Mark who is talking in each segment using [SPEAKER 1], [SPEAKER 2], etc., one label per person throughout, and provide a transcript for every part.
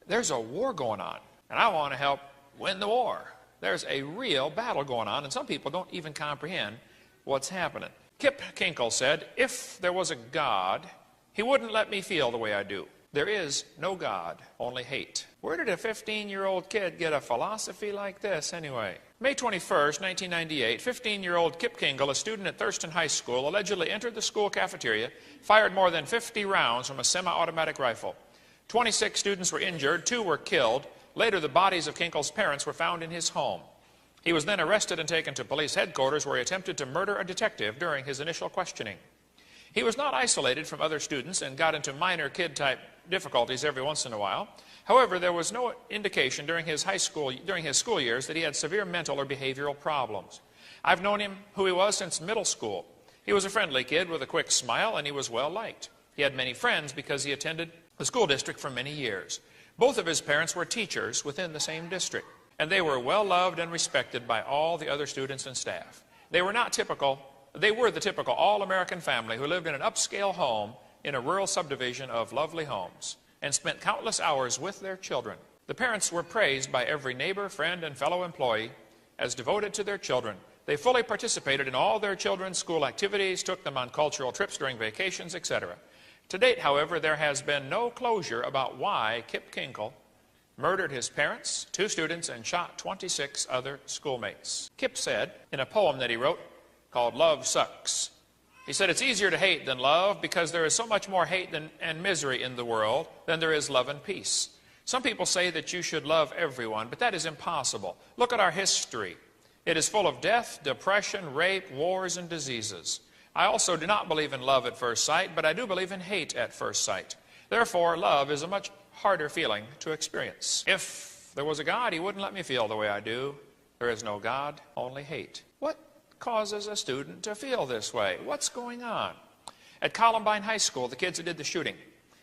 [SPEAKER 1] There's a war going on, and I want to help win the war. There's a real battle going on, and some people don't even comprehend what's happening. Kip Kinkle said, if there was a God, he wouldn't let me feel the way I do. There is no God, only hate. Where did a 15-year-old kid get a philosophy like this anyway? May 21st, 1998, 15-year-old Kip Kinkle, a student at Thurston High School, allegedly entered the school cafeteria, fired more than 50 rounds from a semi-automatic rifle. 26 students were injured, 2 were killed. Later, the bodies of Kinkle's parents were found in his home. He was then arrested and taken to police headquarters, where he attempted to murder a detective during his initial questioning. He was not isolated from other students and got into minor kid-type difficulties every once in a while. However, there was no indication during his school years that he had severe mental or behavioral problems. I've known him, who he was, since middle school. He was a friendly kid with a quick smile, and he was well liked. He had many friends because he attended the school district for many years. Both of his parents were teachers within the same district, and they were well loved and respected by all the other students and staff. They were the typical all-American family who lived in an upscale home in a rural subdivision of lovely homes and spent countless hours with their children. The parents were praised by every neighbor, friend, and fellow employee as devoted to their children. They fully participated in all their children's school activities, took them on cultural trips during vacations, etc. To date, however, there has been no closure about why Kip Kinkle murdered his parents, 2 students, and shot 26 other schoolmates. Kip said in a poem that he wrote called Love Sucks, he said, it's easier to hate than love because there is so much more hate and misery in the world than there is love and peace. Some people say that you should love everyone, but that is impossible. Look at our history. It is full of death, depression, rape, wars, and diseases. I also do not believe in love at first sight, but I do believe in hate at first sight. Therefore, love is a much harder feeling to experience. If there was a God, he wouldn't let me feel the way I do. There is no God, only hate. What causes a student to feel this way? What's going on? At Columbine High School, the kids who did the shooting,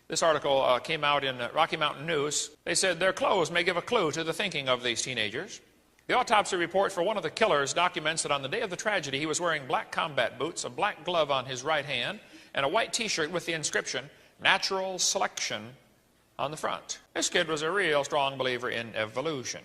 [SPEAKER 1] this article came out in Rocky Mountain News. They said their clothes may give a clue to the thinking of these teenagers. The autopsy report for one of the killers documents that on the day of the tragedy, he was wearing black combat boots, a black glove on his right hand, and a white T-shirt with the inscription, Natural Selection, on the front. This kid was a real strong believer in evolution.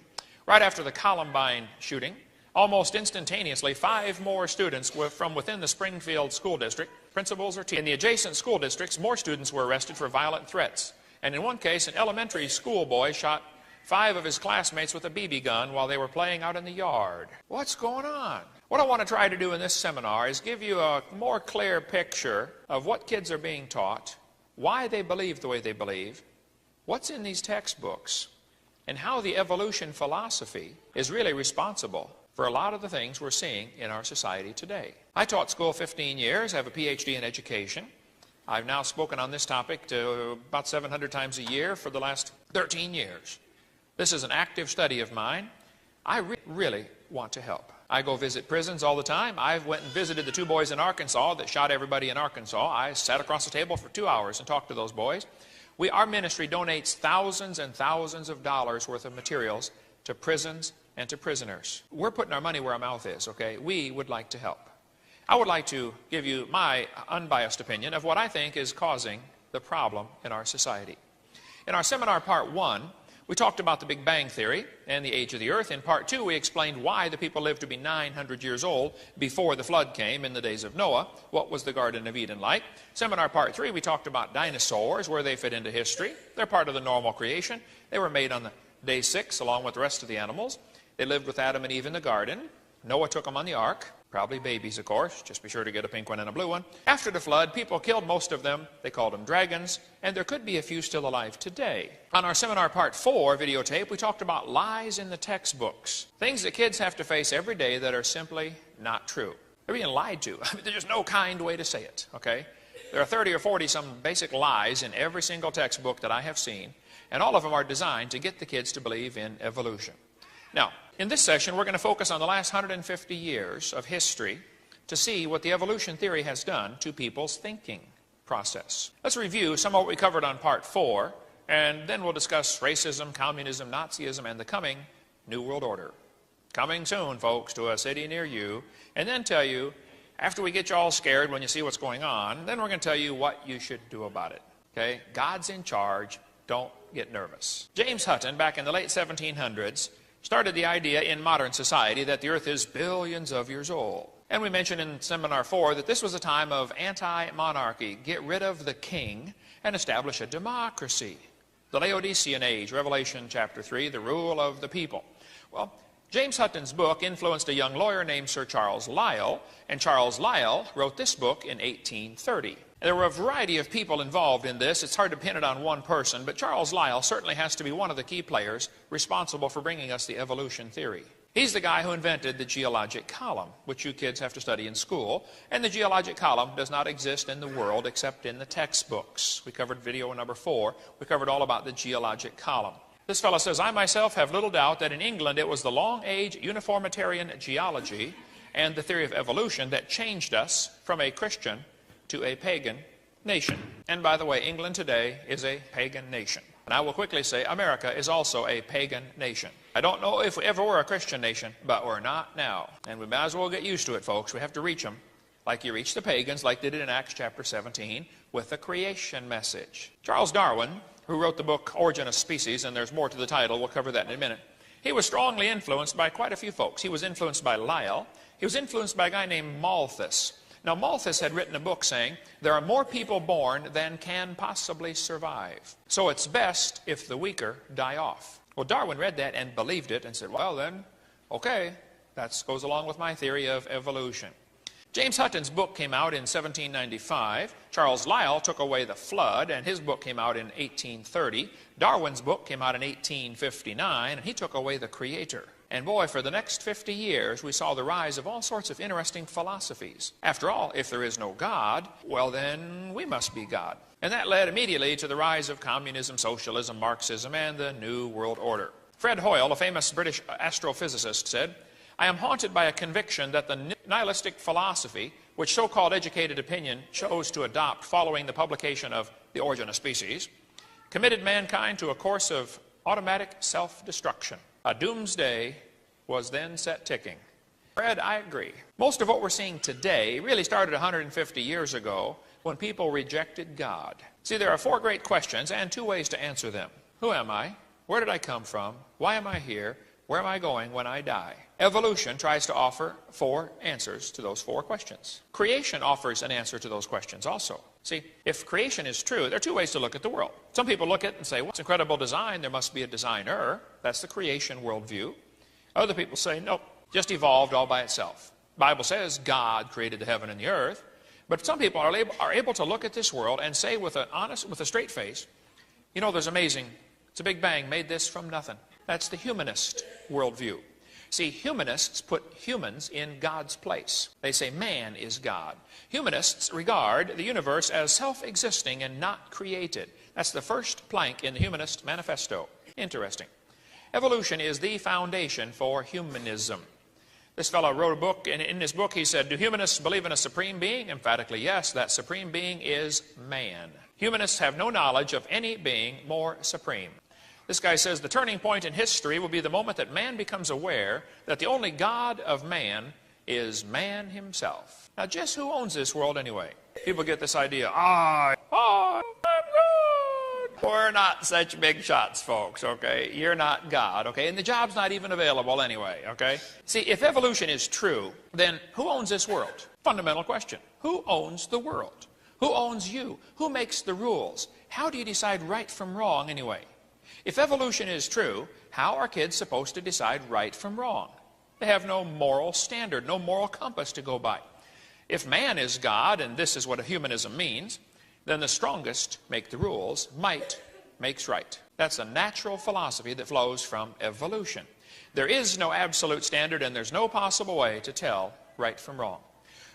[SPEAKER 1] Right after the Columbine shooting, almost instantaneously, 5 more students from within the Springfield School District, principals or teachers. In the adjacent school districts, more students were arrested for violent threats. And in one case, an elementary school boy shot 5 of his classmates with a BB gun while they were playing out in the yard. What's going on? What I want to try to do in this seminar is give you a more clear picture of what kids are being taught, why they believe the way they believe, what's in these textbooks, and how the evolution philosophy is really responsible for a lot of the things we're seeing in our society today. I taught school 15 years, I have a PhD in education. I've now spoken on this topic to about 700 times a year for the last 13 years. This is an active study of mine. I really want to help. I go visit prisons all the time. I went and visited the 2 boys in Arkansas that shot everybody in Arkansas. I sat across the table for 2 hours and talked to those boys. Our ministry donates thousands and thousands of dollars worth of materials to prisons and to prisoners. We're putting our money where our mouth is, okay? We would like to help. I would like to give you my unbiased opinion of what I think is causing the problem in our society. In our seminar part 1, we talked about the Big Bang Theory and the age of the earth. In part 2, we explained why the people lived to be 900 years old before the flood came in the days of Noah. What was the Garden of Eden like? Seminar part 3, we talked about dinosaurs, where they fit into history. They're part of the normal creation. They were made on the day 6 along with the rest of the animals. They lived with Adam and Eve in the garden. Noah took them on the ark. Probably babies, of course. Just be sure to get a pink one and a blue one. After the flood, people killed most of them. They called them dragons, and there could be a few still alive today. On our seminar part 4 videotape, we talked about lies in the textbooks. Things that kids have to face every day that are simply not true. They're being lied to. I mean, there's just no kind way to say it, okay? There are 30 or 40 some basic lies in every single textbook that I have seen, and all of them are designed to get the kids to believe in evolution. Now, in this session, we're going to focus on the last 150 years of history to see what the evolution theory has done to people's thinking process. Let's review some of what we covered on part 4, and then we'll discuss racism, communism, Nazism, and the coming New World Order. Coming soon, folks, to a city near you, and then tell you, after we get you all scared when you see what's going on, then we're going to tell you what you should do about it. Okay? God's in charge. Don't get nervous. James Hutton, back in the late 1700s, started the idea in modern society that the earth is billions of years old. And we mentioned in Seminar 4 that this was a time of anti-monarchy. Get rid of the king and establish a democracy. The Laodicean age, Revelation chapter 3, the rule of the people. Well, James Hutton's book influenced a young lawyer named Sir Charles Lyell, and Charles Lyell wrote this book in 1830. There were a variety of people involved in this. It's hard to pin it on one person, but Charles Lyell certainly has to be one of the key players responsible for bringing us the evolution theory. He's the guy who invented the geologic column, which you kids have to study in school. And the geologic column does not exist in the world except in the textbooks. We covered video number 4. We covered all about the geologic column. This fellow says, I myself have little doubt that in England it was the long-age uniformitarian geology and the theory of evolution that changed us from a Christian to a pagan nation. And by the way, England today is a pagan nation. And I will quickly say America is also a pagan nation. I don't know if we ever were a Christian nation, but we're not now. And we might as well get used to it, folks. We have to reach them like you reach the pagans, like they did in Acts chapter 17, with the creation message. Charles Darwin, who wrote the book Origin of Species, and there's more to the title, we'll cover that in a minute, he was strongly influenced by quite a few folks. He was influenced by Lyell. He was influenced by a guy named Malthus. Now, Malthus had written a book saying, there are more people born than can possibly survive. So it's best if the weaker die off. Well, Darwin read that and believed it and said, well then, okay, that goes along with my theory of evolution. James Hutton's book came out in 1795. Charles Lyell took away the flood, and his book came out in 1830. Darwin's book came out in 1859, and he took away the Creator. And boy, for the next 50 years, we saw the rise of all sorts of interesting philosophies. After all, if there is no God, well then we must be God. And that led immediately to the rise of communism, socialism, Marxism, and the New World Order. Fred Hoyle, a famous British astrophysicist, said, I am haunted by a conviction that the nihilistic philosophy, which so-called educated opinion chose to adopt following the publication of The Origin of Species, committed mankind to a course of automatic self-destruction. A doomsday was then set ticking. Fred, I agree. Most of what we're seeing today really started 150 years ago when people rejected God. See, there are 4 great questions and 2 ways to answer them. Who am I? Where did I come from? Why am I here? Where am I going when I die? Evolution tries to offer 4 answers to those 4 questions. Creation offers an answer to those questions also. See, if creation is true, there are 2 ways to look at the world. Some people look at it and say, well, it's incredible design, there must be a designer. That's the creation worldview. Other people say, nope, just evolved all by itself. The Bible says God created the heaven and the earth. But some people are able to look at this world and say with a straight face, you know, there's amazing. It's a big bang, made this from nothing. That's the humanist worldview. See, humanists put humans in God's place. They say man is God. Humanists regard the universe as self-existing and not created. That's the first plank in the Humanist Manifesto. Interesting. Evolution is the foundation for humanism. This fellow wrote a book, and in his book he said, do humanists believe in a supreme being? Emphatically, yes. That supreme being is man. Humanists have no knowledge of any being more supreme. This guy says the turning point in history will be the moment that man becomes aware that the only God of man is man himself. Now, just who owns this world anyway? People get this idea, I'm God. We're not such big shots, folks, okay? You're not God, okay? And the job's not even available anyway, okay? See, if evolution is true, then who owns this world? Fundamental question. Who owns the world? Who owns you? Who makes the rules? How do you decide right from wrong anyway? If evolution is true, how are kids supposed to decide right from wrong? They have no moral standard, no moral compass to go by. If man is God, and this is what humanism means, then the strongest make the rules. Might makes right. That's a natural philosophy that flows from evolution. There is no absolute standard, and there's no possible way to tell right from wrong.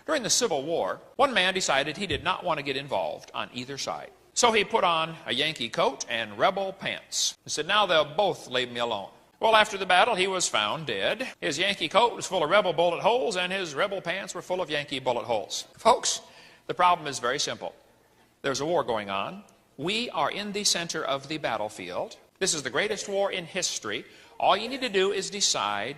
[SPEAKER 1] During the Civil War, one man decided he did not want to get involved on either side. So he put on a Yankee coat and rebel pants. He said, now they'll both leave me alone. Well, after the battle, he was found dead. His Yankee coat was full of rebel bullet holes, and his rebel pants were full of Yankee bullet holes. Folks, the problem is very simple. There's a war going on. We are in the center of the battlefield. This is the greatest war in history. All you need to do is decide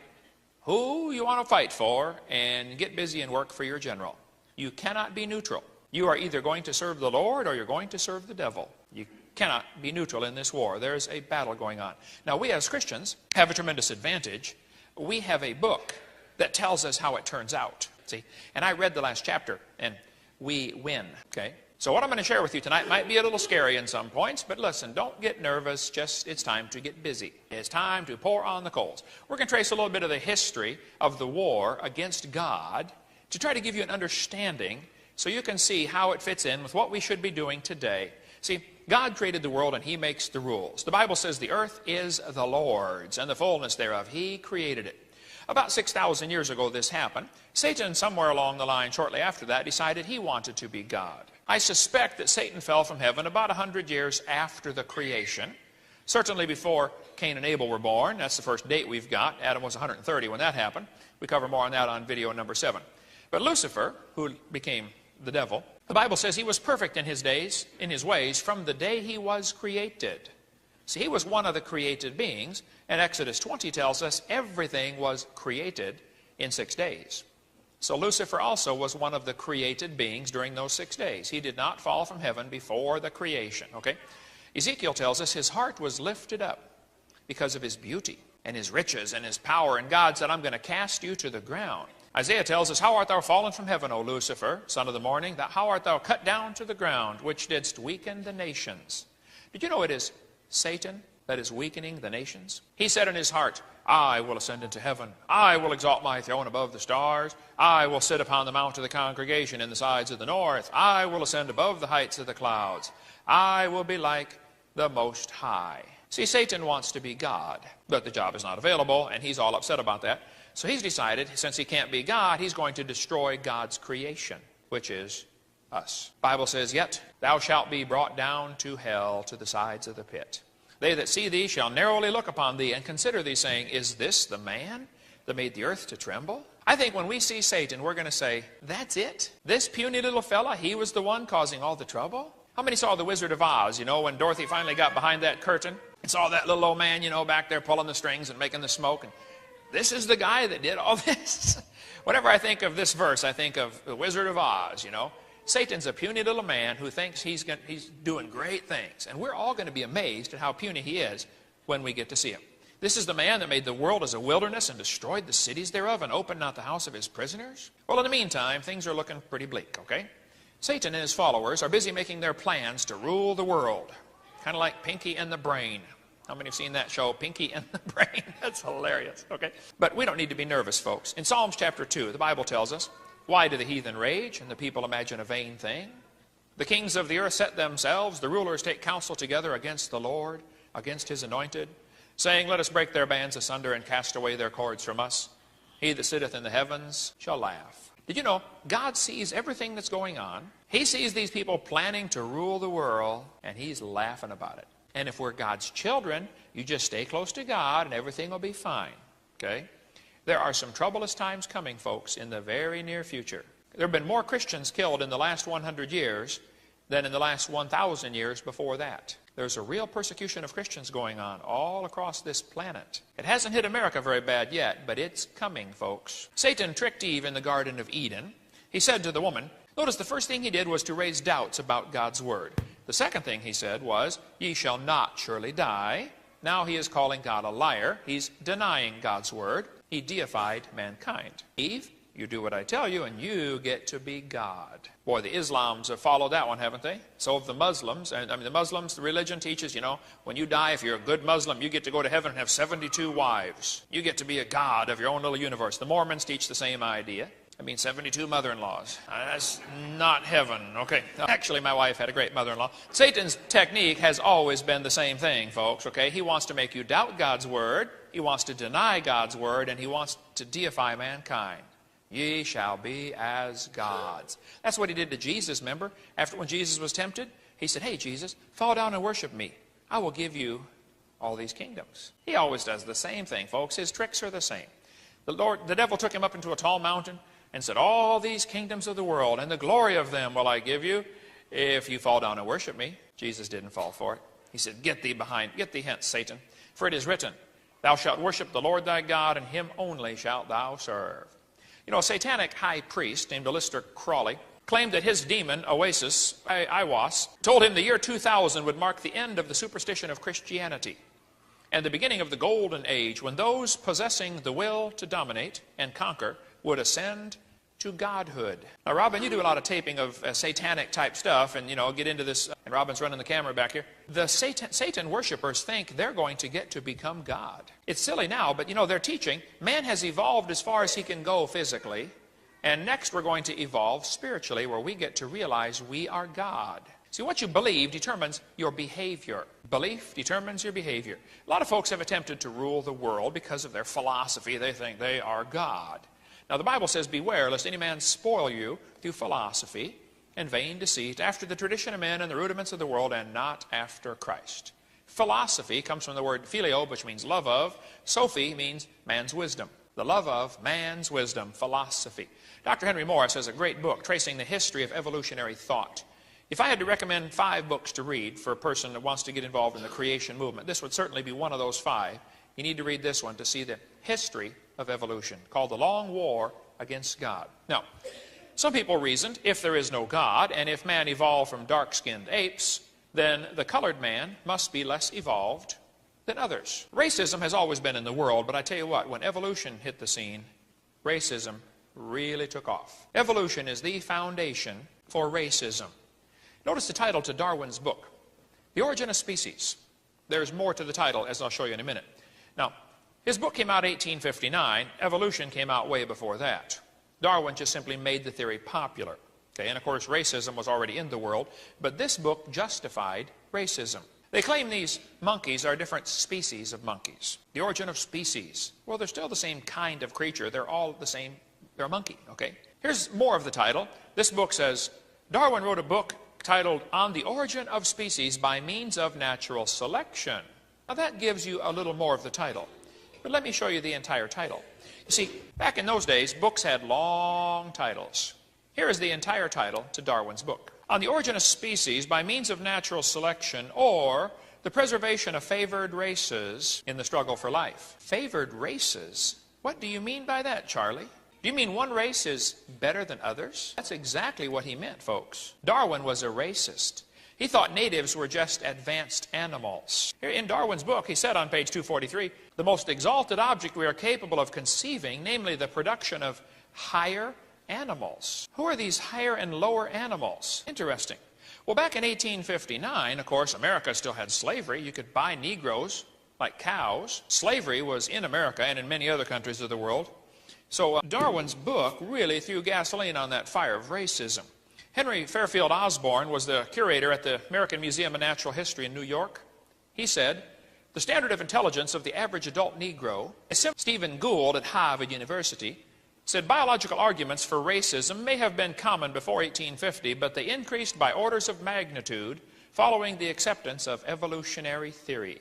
[SPEAKER 1] who you want to fight for and get busy and work for your general. You cannot be neutral. You are either going to serve the Lord or you're going to serve the devil. You cannot be neutral in this war. There's a battle going on. Now, we as Christians have a tremendous advantage. We have a book that tells us how it turns out. See? And I read the last chapter, and we win. Okay? So what I'm going to share with you tonight might be a little scary in some points, but listen, don't get nervous. Just, it's time to get busy. It's time to pour on the coals. We're going to trace a little bit of the history of the war against God to try to give you an understanding so you can see how it fits in with what we should be doing today. See, God created the world and He makes the rules. The Bible says the earth is the Lord's and the fullness thereof. He created it. About 6,000 years ago this happened. Satan, somewhere along the line shortly after that, decided he wanted to be God. I suspect that Satan fell from heaven about 100 years after the creation. Certainly before Cain and Abel were born. That's the first date we've got. Adam was 130 when that happened. We cover more on that on video number 7. But Lucifer, who became the devil, the Bible says he was perfect in his days, in his ways, from the day he was created. See, he was one of the created beings, and Exodus 20 tells us everything was created in 6 days. So Lucifer also was one of the created beings during those 6 days. He did not fall from heaven before the creation, okay? Ezekiel tells us his heart was lifted up because of his beauty and his riches and his power, and God said, I'm going to cast you to the ground. Isaiah tells us, how art thou fallen from heaven, O Lucifer, son of the morning? How art thou cut down to the ground, which didst weaken the nations? Did you know it is Satan that is weakening the nations? He said in his heart, I will ascend into heaven. I will exalt my throne above the stars. I will sit upon the mount of the congregation in the sides of the north. I will ascend above the heights of the clouds. I will be like the Most High. See, Satan wants to be God, but the job is not available, and he's all upset about that. So he's decided, since he can't be God, he's going to destroy God's creation, which is us. The Bible says, yet thou shalt be brought down to hell, to the sides of the pit. They that see thee shall narrowly look upon thee and consider thee, saying, is this the man that made the earth to tremble? I think when we see Satan, we're going to say, that's it? This puny little fella, he was the one causing all the trouble? How many saw The Wizard of Oz, you know, when Dorothy finally got behind that curtain and saw that little old man, you know, back there pulling the strings and making the smoke? And this is the guy that did all this? Whenever I think of this verse, I think of The Wizard of Oz, you know. Satan's a puny little man who thinks he's doing great things. And we're all going to be amazed at how puny he is when we get to see him. This is the man that made the world as a wilderness and destroyed the cities thereof and opened not the house of his prisoners. Well, in the meantime, things are looking pretty bleak, okay? Satan and his followers are busy making their plans to rule the world. Kind of like Pinky and the Brain. How many have seen that show, Pinky and the Brain? That's hilarious, okay? But we don't need to be nervous, folks. In Psalms chapter 2, the Bible tells us, why do the heathen rage and the people imagine a vain thing? The kings of the earth set themselves, the rulers take counsel together against the Lord, against his anointed, saying, let us break their bands asunder and cast away their cords from us. He that sitteth in the heavens shall laugh. Did you know, God sees everything that's going on. He sees these people planning to rule the world, and he's laughing about it. And if we're God's children, you just stay close to God and everything will be fine, okay? There are some troublous times coming, folks, in the very near future. There have been more Christians killed in the last 100 years than in the last 1,000 years before that. There's a real persecution of Christians going on all across this planet. It hasn't hit America very bad yet, but it's coming, folks. Satan tricked Eve in the Garden of Eden. He said to the woman, notice the first thing he did was to raise doubts about God's word. The second thing he said was, ye shall not surely die. Now he is calling God a liar. He's denying God's word. He deified mankind. Eve, you do what I tell you, and you get to be God. Boy, the Islams have followed that one, haven't they? So have the Muslims. And I mean, the Muslims, the religion teaches, you know, when you die, if you're a good Muslim, you get to go to heaven and have 72 wives. You get to be a god of your own little universe. The Mormons teach the same idea. I mean, 72 mother-in-laws. That's not heaven. Okay. Actually, my wife had a great mother-in-law. Satan's technique has always been the same thing, folks, okay? He wants to make you doubt God's word. He wants to deny God's word, and he wants to deify mankind. Ye shall be as gods. That's what he did to Jesus, remember? After when Jesus was tempted, he said, hey, Jesus, fall down and worship me. I will give you all these kingdoms. He always does the same thing, folks. His tricks are the same. The devil took him up into a tall mountain and said, all these kingdoms of the world and the glory of them will I give you if you fall down and worship me. Jesus didn't fall for it. He said, get thee hence, Satan. For it is written, thou shalt worship the Lord thy God, and him only shalt thou serve. You know, a satanic high priest named Aleister Crowley claimed that his demon, Oasis, Iwas, told him the year 2000 would mark the end of the superstition of Christianity and the beginning of the golden age, when those possessing the will to dominate and conquer would ascend to godhood. Now, Robin, you do a lot of taping of satanic type stuff, and, get into this, and Robin's running the camera back here. The Satan worshipers think they're going to get to become God. It's silly now, but, they're teaching man has evolved as far as he can go physically, and next we're going to evolve spiritually, where we get to realize we are God. See, what you believe determines your behavior. Belief determines your behavior. A lot of folks have attempted to rule the world because of their philosophy. They think they are God. Now, the Bible says, beware lest any man spoil you through philosophy and vain deceit, after the tradition of men and the rudiments of the world, and not after Christ. Philosophy comes from the word phileo, which means love of. Sophy means man's wisdom. The love of man's wisdom, philosophy. Dr. Henry Morris has a great book tracing the history of evolutionary thought. If I had to recommend 5 books to read for a person that wants to get involved in the creation movement, this would certainly be one of those 5. You need to read this one to see the history of evolution, called The Long War Against God. Now, some people reasoned, if there is no God, and if man evolved from dark-skinned apes, then the colored man must be less evolved than others. Racism has always been in the world, but I tell you what, when evolution hit the scene, racism really took off. Evolution is the foundation for racism. Notice the title to Darwin's book, The Origin of Species. There's more to the title, as I'll show you in a minute. Now, his book came out in 1859. Evolution came out way before that. Darwin just simply made the theory popular. Okay, and of course, racism was already in the world, but this book justified racism. They claim these monkeys are different species of monkeys. The origin of species. Well, they're still the same kind of creature. They're all the same. They're a monkey, okay? Here's more of the title. This book says, Darwin wrote a book titled On the Origin of Species by Means of Natural Selection. Now that gives you a little more of the title. But let me show you the entire title. You see, back in those days, books had long titles. Here is the entire title to Darwin's book. On the Origin of Species by Means of Natural Selection, or the Preservation of Favored Races in the Struggle for Life. Favored races? What do you mean by that, Charlie? Do you mean one race is better than others? That's exactly what he meant, folks. Darwin was a racist. He thought natives were just advanced animals. Here in Darwin's book, he said on page 243, the most exalted object we are capable of conceiving, namely the production of higher animals. Who are these higher and lower animals? Interesting. Well, back in 1859, of course, America still had slavery. You could buy Negroes like cows. Slavery was in America and in many other countries of the world. So Darwin's book really threw gasoline on that fire of racism. Henry Fairfield Osborn was the curator at the American Museum of Natural History in New York. He said, the standard of intelligence of the average adult Negro, Stephen Gould at Harvard University, said biological arguments for racism may have been common before 1850, but they increased by orders of magnitude following the acceptance of evolutionary theory.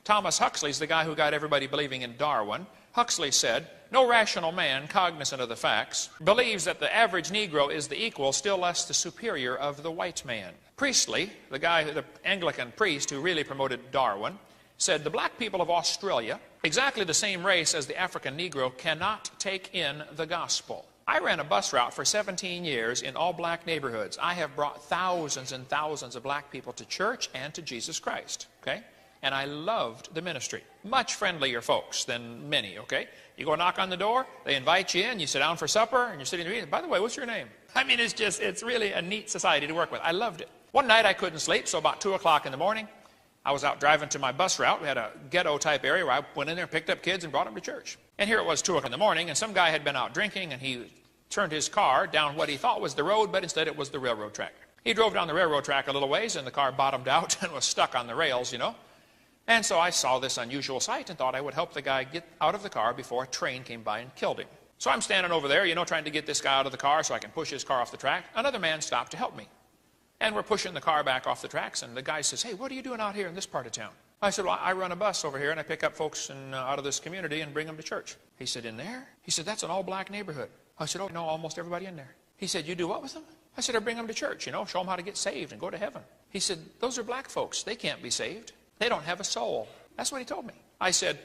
[SPEAKER 1] Thomas Huxley's the guy who got everybody believing in Darwin. Huxley said, no rational man, cognizant of the facts, believes that the average Negro is the equal, still less the superior of the white man. Priestley, the Anglican priest who really promoted Darwin, said the black people of Australia, exactly the same race as the African Negro, cannot take in the gospel. I ran a bus route for 17 years in all black neighborhoods. I have brought thousands and thousands of black people to church and to Jesus Christ, okay? And I loved the ministry. Much friendlier folks than many, okay? You go knock on the door, they invite you in, you sit down for supper, and you're sitting there eating. By the way, what's your name? I mean, it's really a neat society to work with. I loved it. One night I couldn't sleep, so about 2 o'clock in the morning, I was out driving to my bus route. We had a ghetto-type area where I went in there, picked up kids, and brought them to church. And here it was 2 o'clock in the morning, and some guy had been out drinking, and he turned his car down what he thought was the road, but instead it was the railroad track. He drove down the railroad track a little ways, and the car bottomed out and was stuck on the rails, you know. And so I saw this unusual sight and thought I would help the guy get out of the car before a train came by and killed him. So I'm standing over there, you know, trying to get this guy out of the car so I can push his car off the track. Another man stopped to help me. And we're pushing the car back off the tracks, and the guy says, hey, what are you doing out here in this part of town? I said, well, I run a bus over here, and I pick up folks out of this community and bring them to church. He said, in there? He said, that's an all-black neighborhood. I said, oh, no, almost everybody in there. He said, you do what with them? I said, I bring them to church, you know, show them how to get saved and go to heaven. He said, those are black folks. They can't be saved. They don't have a soul. That's what he told me. I said,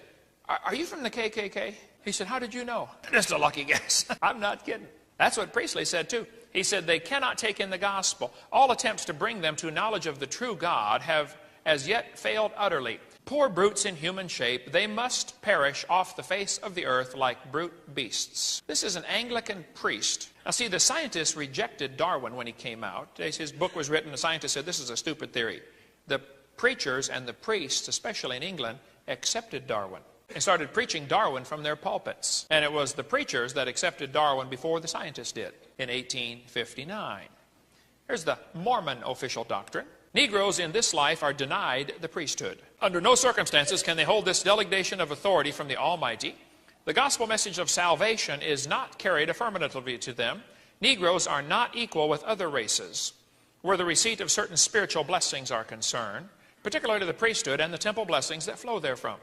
[SPEAKER 1] are you from the KKK? He said, how did you know? Just a lucky guess. I'm not kidding. That's what Priestley said, too. He said they cannot take in the gospel. All attempts to bring them to knowledge of the true God have as yet failed utterly. Poor brutes in human shape, they must perish off the face of the earth like brute beasts. This is an Anglican priest. Now see, the scientists rejected Darwin when he came out. His book was written, the scientists said this is a stupid theory. The preachers and the priests, especially in England, accepted Darwin. They started preaching Darwin from their pulpits. And it was the preachers that accepted Darwin before the scientists did in 1859. Here's the Mormon official doctrine. Negroes in this life are denied the priesthood. Under no circumstances can they hold this delegation of authority from the Almighty. The gospel message of salvation is not carried affirmatively to them. Negroes are not equal with other races, where the receipt of certain spiritual blessings are concerned, particularly the priesthood and the temple blessings that flow therefrom.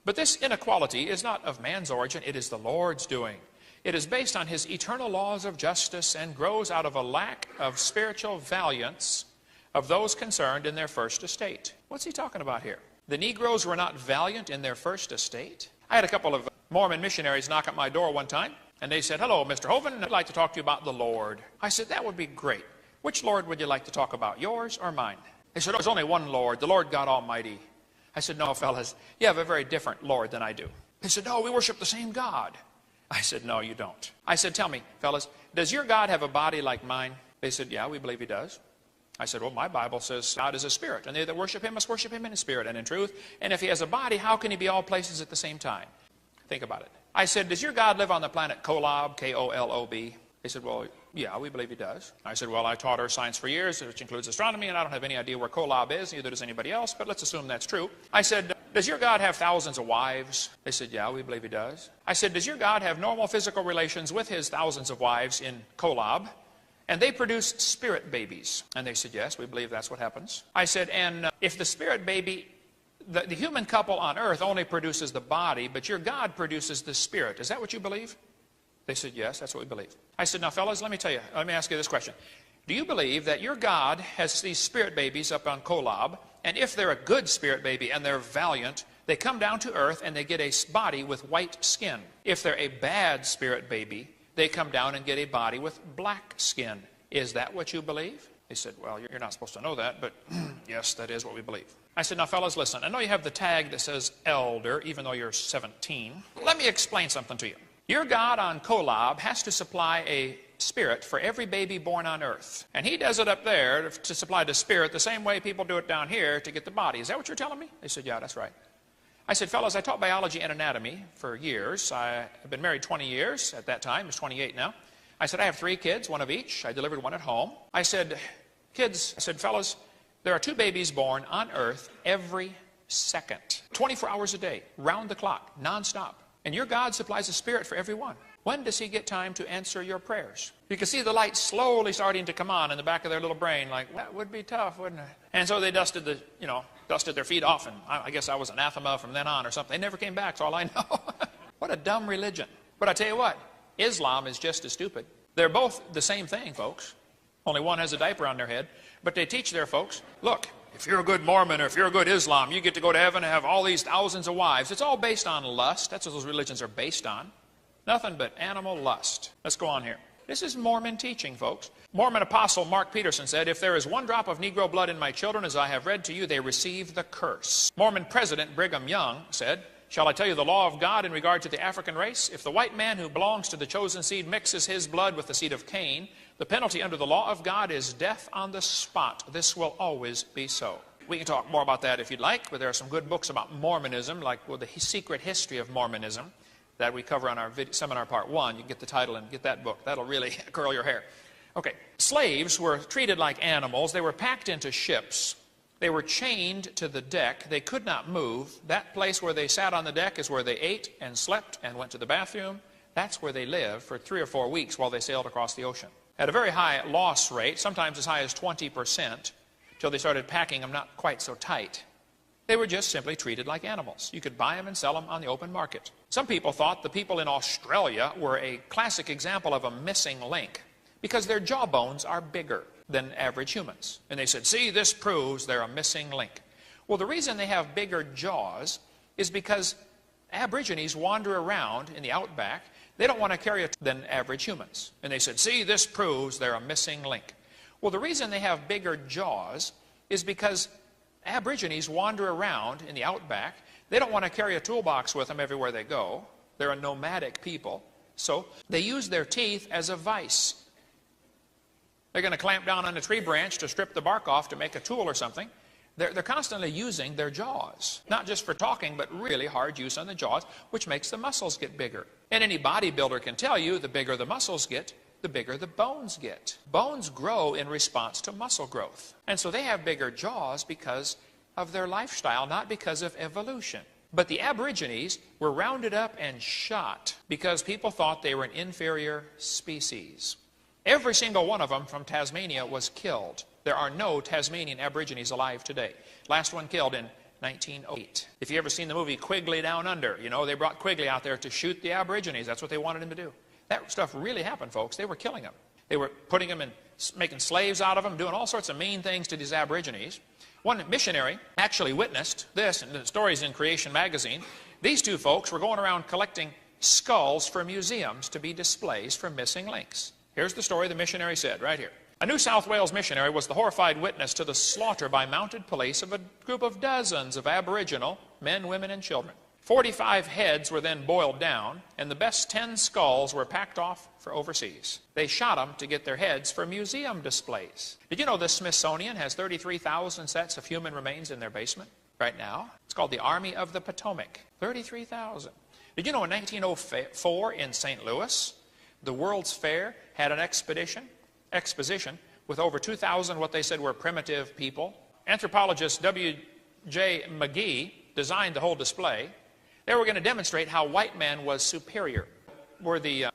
[SPEAKER 1] But this inequality is not of man's origin, it is the Lord's doing. It is based on his eternal laws of justice and grows out of a lack of spiritual valiance of those concerned in their first estate. What's he talking about here? The Negroes were not valiant in their first estate? I had a couple of Mormon missionaries knock at my door one time, and they said, "Hello, Mr. Hovind, I'd like to talk to you about the Lord." I said, "That would be great. Which Lord would you like to talk about, yours or mine?" They said, "Oh, there's only one Lord, the Lord God Almighty." I said, "No, fellas, you have a very different Lord than I do." They said, "No, we worship the same God." I said, "No, you don't." I said, "Tell me, fellas, does your God have a body like mine?" They said, "Yeah, we believe he does." I said, "Well, my Bible says God is a spirit, and they that worship him must worship him in spirit and in truth. And if he has a body, how can he be all places at the same time?" Think about it. I said, "Does your God live on the planet Kolob, K-O-L-O-B?" They said, "Well, yeah, we believe he does." I said, "Well, I taught earth science for years, which includes astronomy, and I don't have any idea where Kolob is, neither does anybody else, but let's assume that's true." I said, "Does your God have thousands of wives?" They said, "Yeah, we believe he does." I said, "Does your God have normal physical relations with his thousands of wives in Kolob? And they produce spirit babies?" And they said, "Yes, we believe that's what happens." I said, "And if the spirit baby, the human couple on earth only produces the body, but your God produces the spirit, is that what you believe?" They said, "Yes, that's what we believe." I said, "Now, fellas, let me ask you this question. Do you believe that your God has these spirit babies up on Kolob, and if they're a good spirit baby and they're valiant, they come down to earth and they get a body with white skin? If they're a bad spirit baby, they come down and get a body with black skin. Is that what you believe?" They said, "Well, you're not supposed to know that, but yes, that is what we believe." I said, "Now, fellas, listen. I know you have the tag that says elder, even though you're 17. Let me explain something to you. Your God on Kolob has to supply a spirit for every baby born on earth. And he does it up there to supply the spirit the same way people do it down here to get the body. Is that what you're telling me?" They said, "Yeah, that's right." I said, "Fellas, I taught biology and anatomy for years. I've been married 20 years at that time. I'm 28 now. I said, I have 3 kids, one of each. I delivered one at home. I said, kids, I said, fellas, there are 2 babies born on earth every second, 24 hours a day, round the clock, nonstop. And your God supplies a spirit for every one. When does he get time to answer your prayers?" You can see the light slowly starting to come on in the back of their little brain, like, that would be tough, wouldn't it? And so they dusted their feet off, and I guess I was anathema from then on or something. They never came back, so all I know. What a dumb religion. But I tell you what, Islam is just as stupid. They're both the same thing, folks. Only one has a diaper on their head. But they teach their folks, look, if you're a good Mormon or if you're a good Islam, you get to go to heaven and have all these thousands of wives. It's all based on lust. That's what those religions are based on. Nothing but animal lust. Let's go on here. This is Mormon teaching, folks. Mormon apostle Mark Peterson said, "If there is one drop of Negro blood in my children, as I have read to you, they receive the curse." Mormon President Brigham Young said, "Shall I tell you the law of God in regard to the African race? If the white man who belongs to the chosen seed mixes his blood with the seed of Cain, the penalty under the law of God is death on the spot. This will always be so." We can talk more about that if you'd like, but there are some good books about Mormonism, like The Secret History of Mormonism, that we cover on our seminar part 1. You can get the title and get that book. That'll really curl your hair. Okay, slaves were treated like animals. They were packed into ships. They were chained to the deck. They could not move. That place where they sat on the deck is where they ate and slept and went to the bathroom. That's where they lived for 3 or 4 weeks while they sailed across the ocean. At a very high loss rate, sometimes as high as 20%, till they started packing them not quite so tight. They were just simply treated like animals. You could buy them and sell them on the open market. Some people thought the people in Australia were a classic example of a missing link because their jawbones are bigger than average humans. And they said, see, this proves they're a missing link. Well, the reason they have bigger jaws is because Aborigines wander around in the outback. They don't want to carry it than average humans. And they said, see, this proves they're a missing link. Well, the reason they have bigger jaws is because Aborigines wander around in the outback. They don't want to carry a toolbox with them everywhere they go. They're a nomadic people. So they use their teeth as a vice. They're going to clamp down on a tree branch to strip the bark off to make a tool or something. They're constantly using their jaws. Not just for talking, but really hard use on the jaws, which makes the muscles get bigger. And any bodybuilder can tell you the bigger the muscles get, the bigger the bones get. Bones grow in response to muscle growth. And so they have bigger jaws because of their lifestyle, not because of evolution. But the Aborigines were rounded up and shot because people thought they were an inferior species. Every single one of them from Tasmania was killed. There are no Tasmanian Aborigines alive today. Last one killed in 1908. If you ever seen the movie Quigley Down Under, you know, they brought Quigley out there to shoot the Aborigines. That's what they wanted him to do. That stuff really happened, folks. They were killing them. They were putting them in, making slaves out of them, doing all sorts of mean things to these Aborigines. One missionary actually witnessed this, and the story's in Creation magazine. These two folks were going around collecting skulls for museums to be displays for missing links. Here's the story the missionary said right here. A New South Wales missionary was the horrified witness to the slaughter by mounted police of a group of dozens of Aboriginal men, women, and children. 45 heads were then boiled down, and the best 10 skulls were packed off for overseas. They shot them to get their heads for museum displays. Did you know the Smithsonian has 33,000 sets of human remains in their basement right now? It's called the Army of the Potomac. 33,000. Did you know in 1904 in St. Louis, the World's Fair had an exposition with over 2,000 what they said were primitive people? Anthropologist W.J. McGee designed the whole display. They were going to demonstrate how white man was superior. Where the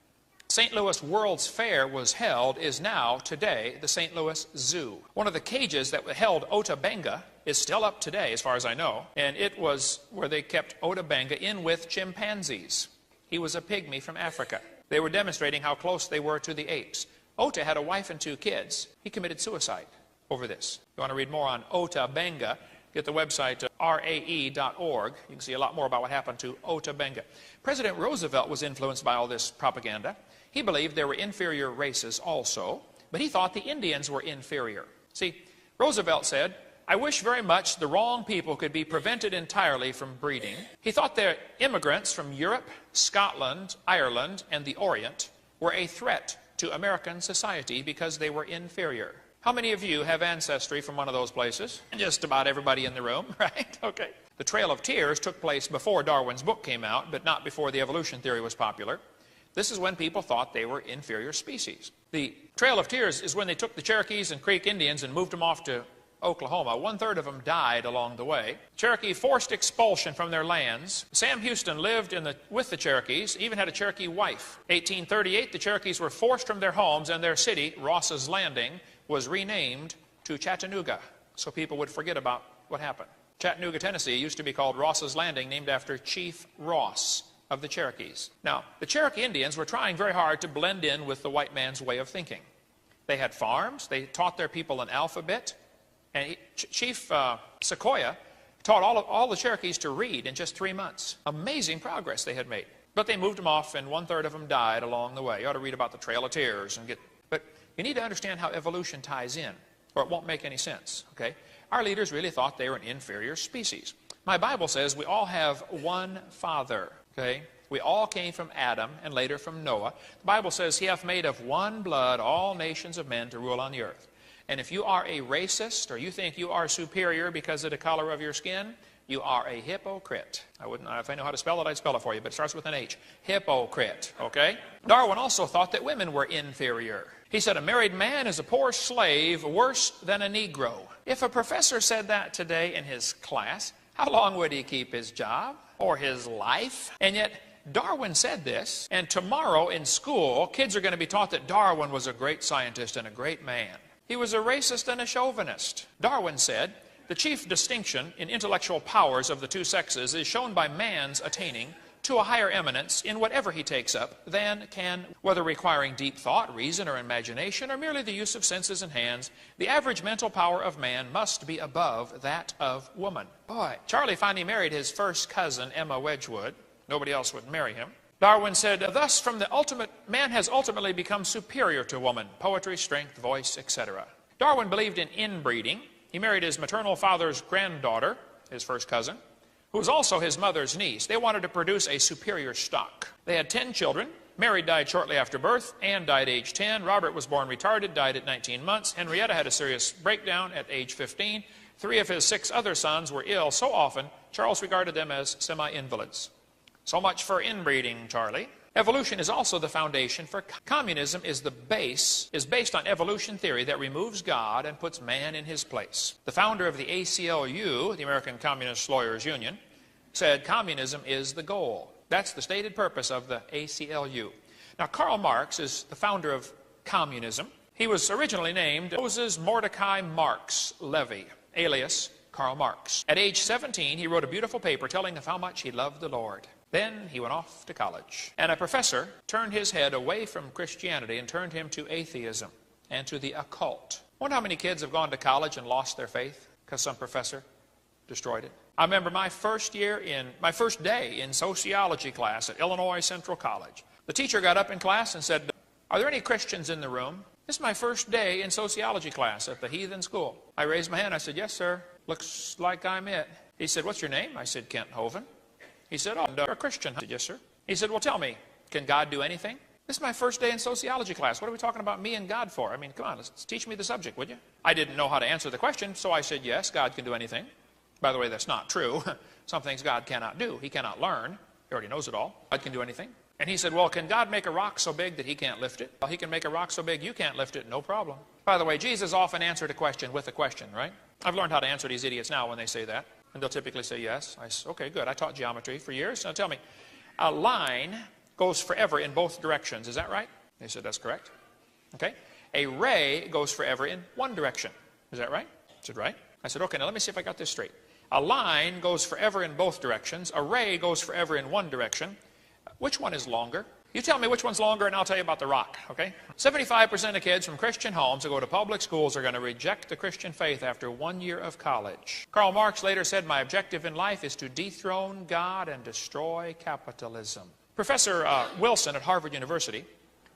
[SPEAKER 1] St. Louis World's Fair was held is now, today, the St. Louis Zoo. One of the cages that held Ota Benga is still up today, as far as I know, and it was where they kept Ota Benga in with chimpanzees. He was a pygmy from Africa. They were demonstrating how close they were to the apes. Ota had a wife and 2 kids. He committed suicide over this. If you want to read more on Ota Benga, get the website rae.org. You can see a lot more about what happened to Ota Benga. President Roosevelt was influenced by all this propaganda. He believed there were inferior races also, but he thought the Indians were inferior. See, Roosevelt said, I wish very much the wrong people could be prevented entirely from breeding. He thought that immigrants from Europe, Scotland, Ireland, and the Orient were a threat to American society because they were inferior. How many of you have ancestry from one of those places? Just about everybody in the room, right? Okay. The Trail of Tears took place before Darwin's book came out, but not before the evolution theory was popular. This is when people thought they were inferior species. The Trail of Tears is when they took the Cherokees and Creek Indians and moved them off to Oklahoma. 1/3 of them died along the way. Cherokee forced expulsion from their lands. Sam Houston lived with the Cherokees, even had a Cherokee wife. 1838, the Cherokees were forced from their homes, and their city, Ross's Landing, was renamed to Chattanooga, so people would forget about what happened. Chattanooga, Tennessee used to be called Ross's Landing, named after Chief Ross of the Cherokees. Now, the Cherokee Indians were trying very hard to blend in with the white man's way of thinking. They had farms. They taught their people an alphabet. And Chief Sequoyah taught all the Cherokees to read in just 3 months. Amazing progress they had made. But they moved them off, and 1/3 of them died along the way. You ought to read about the Trail of Tears and but you need to understand how evolution ties in, or it won't make any sense, okay? Our leaders really thought they were an inferior species. My Bible says we all have one Father, okay? We all came from Adam and later from Noah. The Bible says he hath made of one blood all nations of men to rule on the earth. And if you are a racist or you think you are superior because of the color of your skin, you are a hypocrite. If I know how to spell it, I'd spell it for you, but it starts with an H. Hypocrite, okay? Darwin also thought that women were inferior. He said a married man is a poor slave, worse than a Negro. If a professor said that today in his class, how long would he keep his job or his life? And yet, Darwin said this, and tomorrow in school, kids are going to be taught that Darwin was a great scientist and a great man. He was a racist and a chauvinist. Darwin said, the chief distinction in intellectual powers of the two sexes is shown by man's attaining to a higher eminence in whatever he takes up than can, whether requiring deep thought, reason, or imagination, or merely the use of senses and hands, the average mental power of man must be above that of woman. Boy, Charlie finally married his first cousin, Emma Wedgwood. Nobody else would marry him. Darwin said, thus from the ultimate, man has ultimately become superior to woman, poetry, strength, voice, etc. Darwin believed in inbreeding. He married his maternal father's granddaughter, his first cousin, who was also his mother's niece. They wanted to produce a superior stock. They had 10 children. Mary died shortly after birth. Anne died age 10. Robert was born retarded, died at 19 months. Henrietta had a serious breakdown at age 15. 3 of his 6 other sons were ill so often, Charles regarded them as semi-invalids. So much for inbreeding, Charlie. Evolution is also the foundation for communism. Is based on evolution theory that removes God and puts man in his place. The founder of the ACLU, the American Communist Lawyers Union, said communism is the goal. That's the stated purpose of the ACLU. Now, Karl Marx is the founder of communism. He was originally named Moses Mordecai Marx Levy, alias Karl Marx. At age 17, he wrote a beautiful paper telling of how much he loved the Lord. Then he went off to college. And a professor turned his head away from Christianity and turned him to atheism and to the occult. Wonder how many kids have gone to college and lost their faith because some professor destroyed it. I remember my first day in sociology class at Illinois Central College. The teacher got up in class and said, are there any Christians in the room? This is my first day in sociology class at the heathen school. I raised my hand. I said, yes, sir. Looks like I'm it. He said, what's your name? I said, Kent Hovind. He said, oh, you're a Christian. I said, yes, sir. He said, well, tell me, can God do anything? This is my first day in sociology class. What are we talking about me and God for? I mean, come on, let's teach me the subject, would you? I didn't know how to answer the question, so I said, yes, God can do anything. By the way, that's not true. Some things God cannot do. He cannot learn. He already knows it all. God can do anything. And he said, well, can God make a rock so big that he can't lift it? Well, he can make a rock so big you can't lift it, no problem. By the way, Jesus often answered a question with a question, right? I've learned how to answer these idiots now when they say that. And they'll typically say yes. I say, okay, good. I taught geometry for years. Now tell me, a line goes forever in both directions. Is that right? They said, that's correct. Okay. A ray goes forever in one direction. Is that right? I said, right. I said, okay, now let me see if I got this straight. A line goes forever in both directions. A ray goes forever in one direction. Which one is longer? You tell me which one's longer and I'll tell you about the rock, okay? 75% of kids from Christian homes who go to public schools are going to reject the Christian faith after 1 year of college. Karl Marx later said, my objective in life is to dethrone God and destroy capitalism. Professor Wilson at Harvard University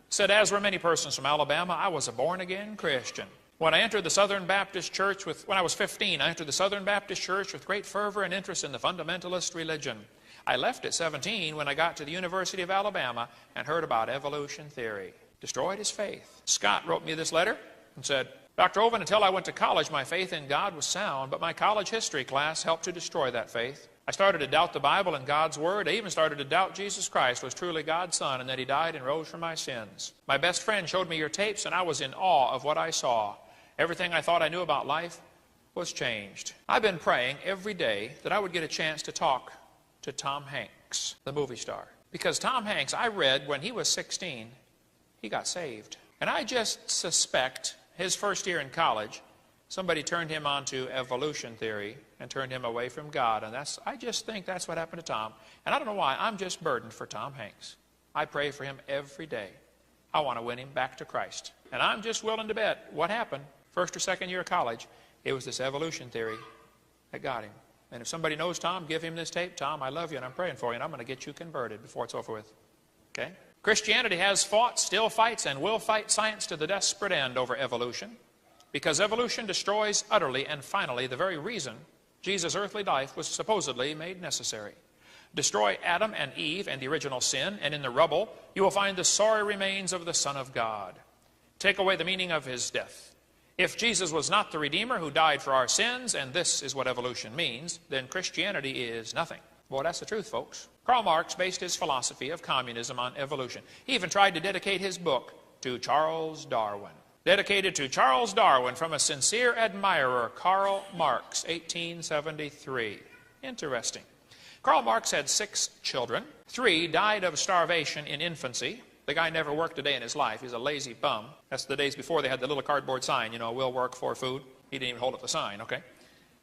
[SPEAKER 1] said, as were many persons from Alabama, I was a born-again Christian. When I entered the Southern Baptist Church when I was 15, I entered the Southern Baptist Church with great fervor and interest in the fundamentalist religion. I left at 17 when I got to the University of Alabama and heard about evolution theory. Destroyed his faith. Scott wrote me this letter and said, Dr. Hovind, until I went to college, my faith in God was sound, but my college history class helped to destroy that faith. I started to doubt the Bible and God's Word. I even started to doubt Jesus Christ was truly God's Son and that He died and rose for my sins. My best friend showed me your tapes and I was in awe of what I saw. Everything I thought I knew about life was changed. I've been praying every day that I would get a chance to talk to Tom Hanks, the movie star. Because Tom Hanks, I read when he was 16, he got saved. And I just suspect his first year in college, somebody turned him on to evolution theory and turned him away from God. And I just think that's what happened to Tom. And I don't know why, I'm just burdened for Tom Hanks. I pray for him every day. I want to win him back to Christ. And I'm just willing to bet what happened, first or second year of college, it was this evolution theory that got him. And if somebody knows Tom, give him this tape. Tom, I love you and I'm praying for you and I'm going to get you converted before it's over with. Okay? Christianity has fought, still fights, and will fight science to the desperate end over evolution. Because evolution destroys utterly and finally the very reason Jesus' earthly life was supposedly made necessary. Destroy Adam and Eve and the original sin, and in the rubble you will find the sorry remains of the Son of God. Take away the meaning of His death. If Jesus was not the Redeemer who died for our sins, and this is what evolution means, then Christianity is nothing. Boy, that's the truth, folks. Karl Marx based his philosophy of communism on evolution. He even tried to dedicate his book to Charles Darwin. Dedicated to Charles Darwin from a sincere admirer, Karl Marx, 1873. Interesting. Karl Marx had 6 children. 3 died of starvation in infancy. The guy never worked a day in his life. He's a lazy bum. That's the days before they had the little cardboard sign, you know, we'll work for food. He didn't even hold up the sign, okay?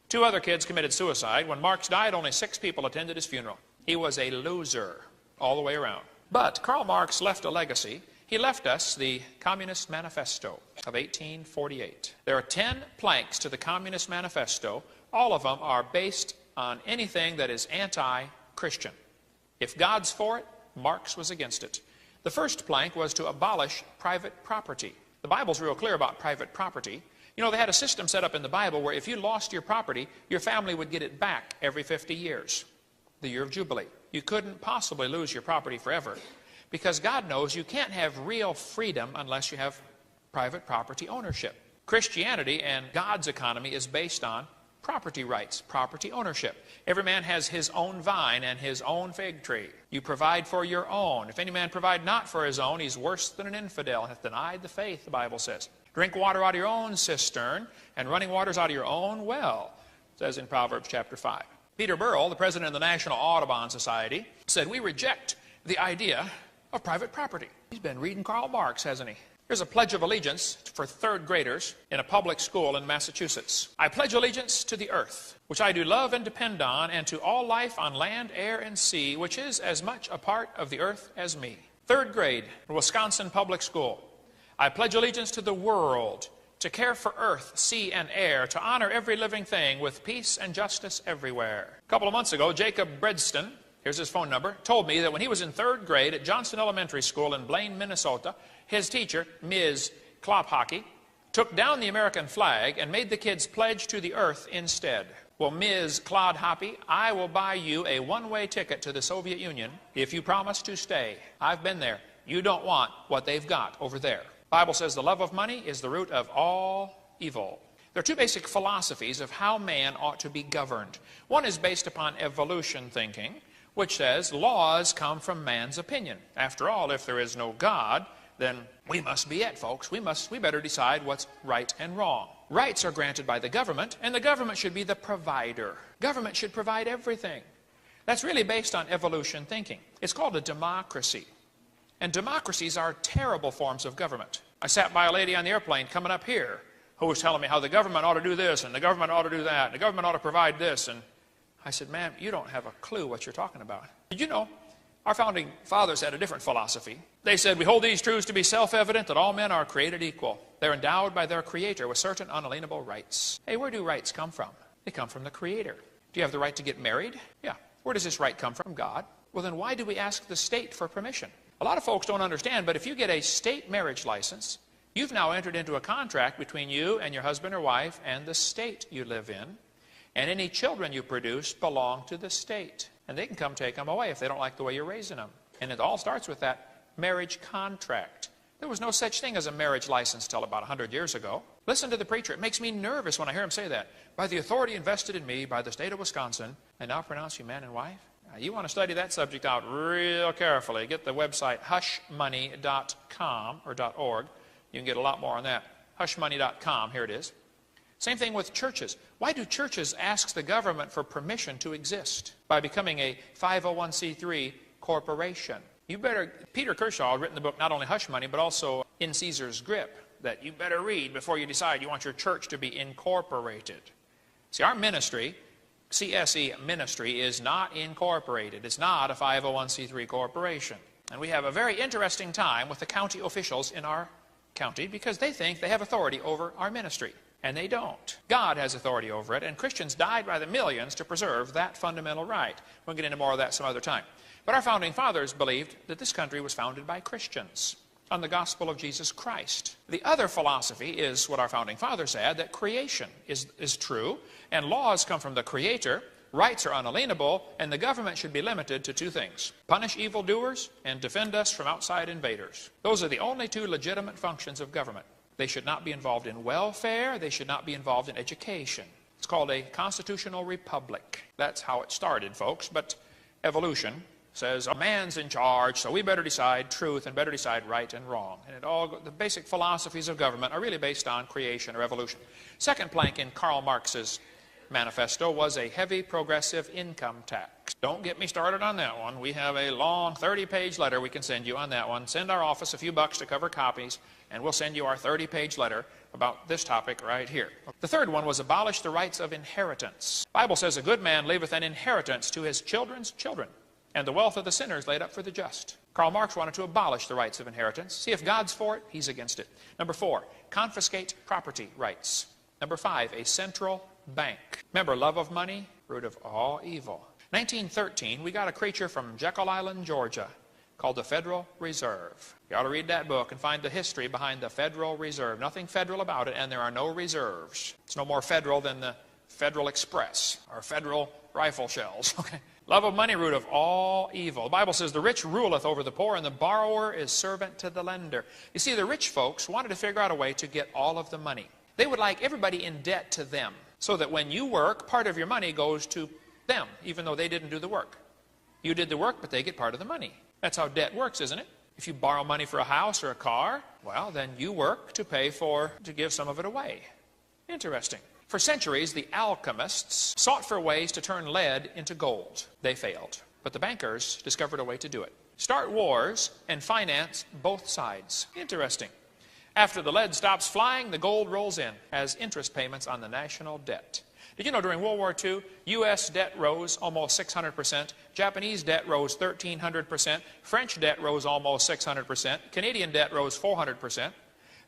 [SPEAKER 1] 2 other kids committed suicide. When Marx died, only 6 people attended his funeral. He was a loser all the way around. But Karl Marx left a legacy. He left us the Communist Manifesto of 1848. There are 10 planks to the Communist Manifesto. All of them are based on anything that is anti-Christian. If God's for it, Marx was against it. The first plank was to abolish private property. The Bible's real clear about private property. You know, they had a system set up in the Bible where if you lost your property, your family would get it back every 50 years, the year of Jubilee. You couldn't possibly lose your property forever, because God knows you can't have real freedom unless you have private property ownership. Christianity and God's economy is based on property rights, property ownership. Every man has his own vine and his own fig tree. You provide for your own. If any man provide not for his own, he's worse than an infidel, and hath denied the faith, the Bible says. Drink water out of your own cistern, and running waters out of your own well, it says in Proverbs chapter 5. Peter Burrell, the president of the National Audubon Society, said, we reject the idea of private property. He's been reading Karl Marx, hasn't he? Here's a pledge of allegiance for third graders in a public school in Massachusetts. I pledge allegiance to the earth, which I do love and depend on, and to all life on land, air, and sea, which is as much a part of the earth as me. Third grade, Wisconsin Public School. I pledge allegiance to the world, to care for earth, sea, and air, to honor every living thing with peace and justice everywhere. A couple of months ago, Jacob Bredston, here's his phone number, told me that when he was in third grade at Johnson Elementary School in Blaine, Minnesota, his teacher, Ms. Klophocky, took down the American flag and made the kids pledge to the earth instead. Well, Ms. Klophocky, I will buy you a one-way ticket to the Soviet Union if you promise to stay. I've been there. You don't want what they've got over there. The Bible says the love of money is the root of all evil. There are two basic philosophies of how man ought to be governed. One is based upon evolution thinking, which says laws come from man's opinion. After all, if there is no God, then we must be it, folks. We better decide what's right and wrong. Rights are granted by the government, and the government should be the provider. Government should provide everything. That's really based on evolution thinking. It's called a democracy. And democracies are terrible forms of government. I sat by a lady on the airplane coming up here who was telling me how the government ought to do this, and the government ought to do that, and the government ought to provide this. And I said, ma'am, you don't have a clue what you're talking about. Did you know our founding fathers had a different philosophy? They said, we hold these truths to be self-evident, that all men are created equal. They're endowed by their Creator with certain unalienable rights. Hey, where do rights come from? They come from the Creator. Do you have the right to get married? Yeah. Where does this right come from? God. Well, then why do we ask the state for permission? A lot of folks don't understand, but if you get a state marriage license, you've now entered into a contract between you and your husband or wife and the state you live in. And any children you produce belong to the state. And they can come take them away if they don't like the way you're raising them. And it all starts with that marriage contract. There was no such thing as a marriage license till about 100 years ago. Listen to the preacher. It makes me nervous when I hear him say that. By the authority invested in me by the state of Wisconsin, I now pronounce you man and wife. Now, you want to study that subject out real carefully. Get the website hushmoney.com or .org. You can get a lot more on that. Hushmoney.com. Here it is. Same thing with churches. Why do churches ask the government for permission to exist? By becoming a 501c3 corporation. Peter Kershaw had written the book not only Hush Money, but also In Caesar's Grip, that you better read before you decide you want your church to be incorporated. See, our ministry, CSE ministry, is not incorporated. It's not a 501c3 corporation. And we have a very interesting time with the county officials in our county because they think they have authority over our ministry. And they don't. God has authority over it, and Christians died by the millions to preserve that fundamental right. We'll get into more of that some other time. But our founding fathers believed that this country was founded by Christians on the gospel of Jesus Christ. The other philosophy is what our founding fathers had, that creation is true, and laws come from the Creator, rights are unalienable, and the government should be limited to two things: punish evildoers and defend us from outside invaders. Those are the only two legitimate functions of government. They should not be involved in welfare. They should not be involved in education. It's called a constitutional republic. That's how it started, folks. But evolution says a man's in charge, so we better decide truth and better decide right and wrong. And the basic philosophies of government are really based on creation or evolution. Second plank in Karl Marx's manifesto was a heavy progressive income tax. Don't get me started on that one. We have a long 30-page letter we can send you on that one. Send our office a few bucks to cover copies, and we'll send you our 30-page letter about this topic right here. The third one was abolish the rights of inheritance. The Bible says a good man leaveth an inheritance to his children's children, and the wealth of the sinners laid up for the just. Karl Marx wanted to abolish the rights of inheritance. See, if God's for it, he's against it. Number 4, confiscate property rights. Number 5, a central bank. Remember, love of money, root of all evil. 1913, we got a creature from Jekyll Island, Georgia, called the Federal Reserve. You ought to read that book and find the history behind the Federal Reserve. Nothing federal about it, and there are no reserves. It's no more federal than the Federal Express or Federal rifle shells. Okay. Love of money, root of all evil. The Bible says the rich ruleth over the poor, and the borrower is servant to the lender. You see, the rich folks wanted to figure out a way to get all of the money. They would like everybody in debt to them, so that when you work, part of your money goes to them, even though they didn't do the work. You did the work, but they get part of the money. That's how debt works, isn't it? If you borrow money for a house or a car, well, then you work to give some of it away. Interesting. For centuries, the alchemists sought for ways to turn lead into gold. They failed. But the bankers discovered a way to do it. Start wars and finance both sides. Interesting. After the lead stops flying, the gold rolls in as interest payments on the national debt. Did you know during World War II, U.S. debt rose almost 600%, Japanese debt rose 1,300%, French debt rose almost 600%, Canadian debt rose 400%.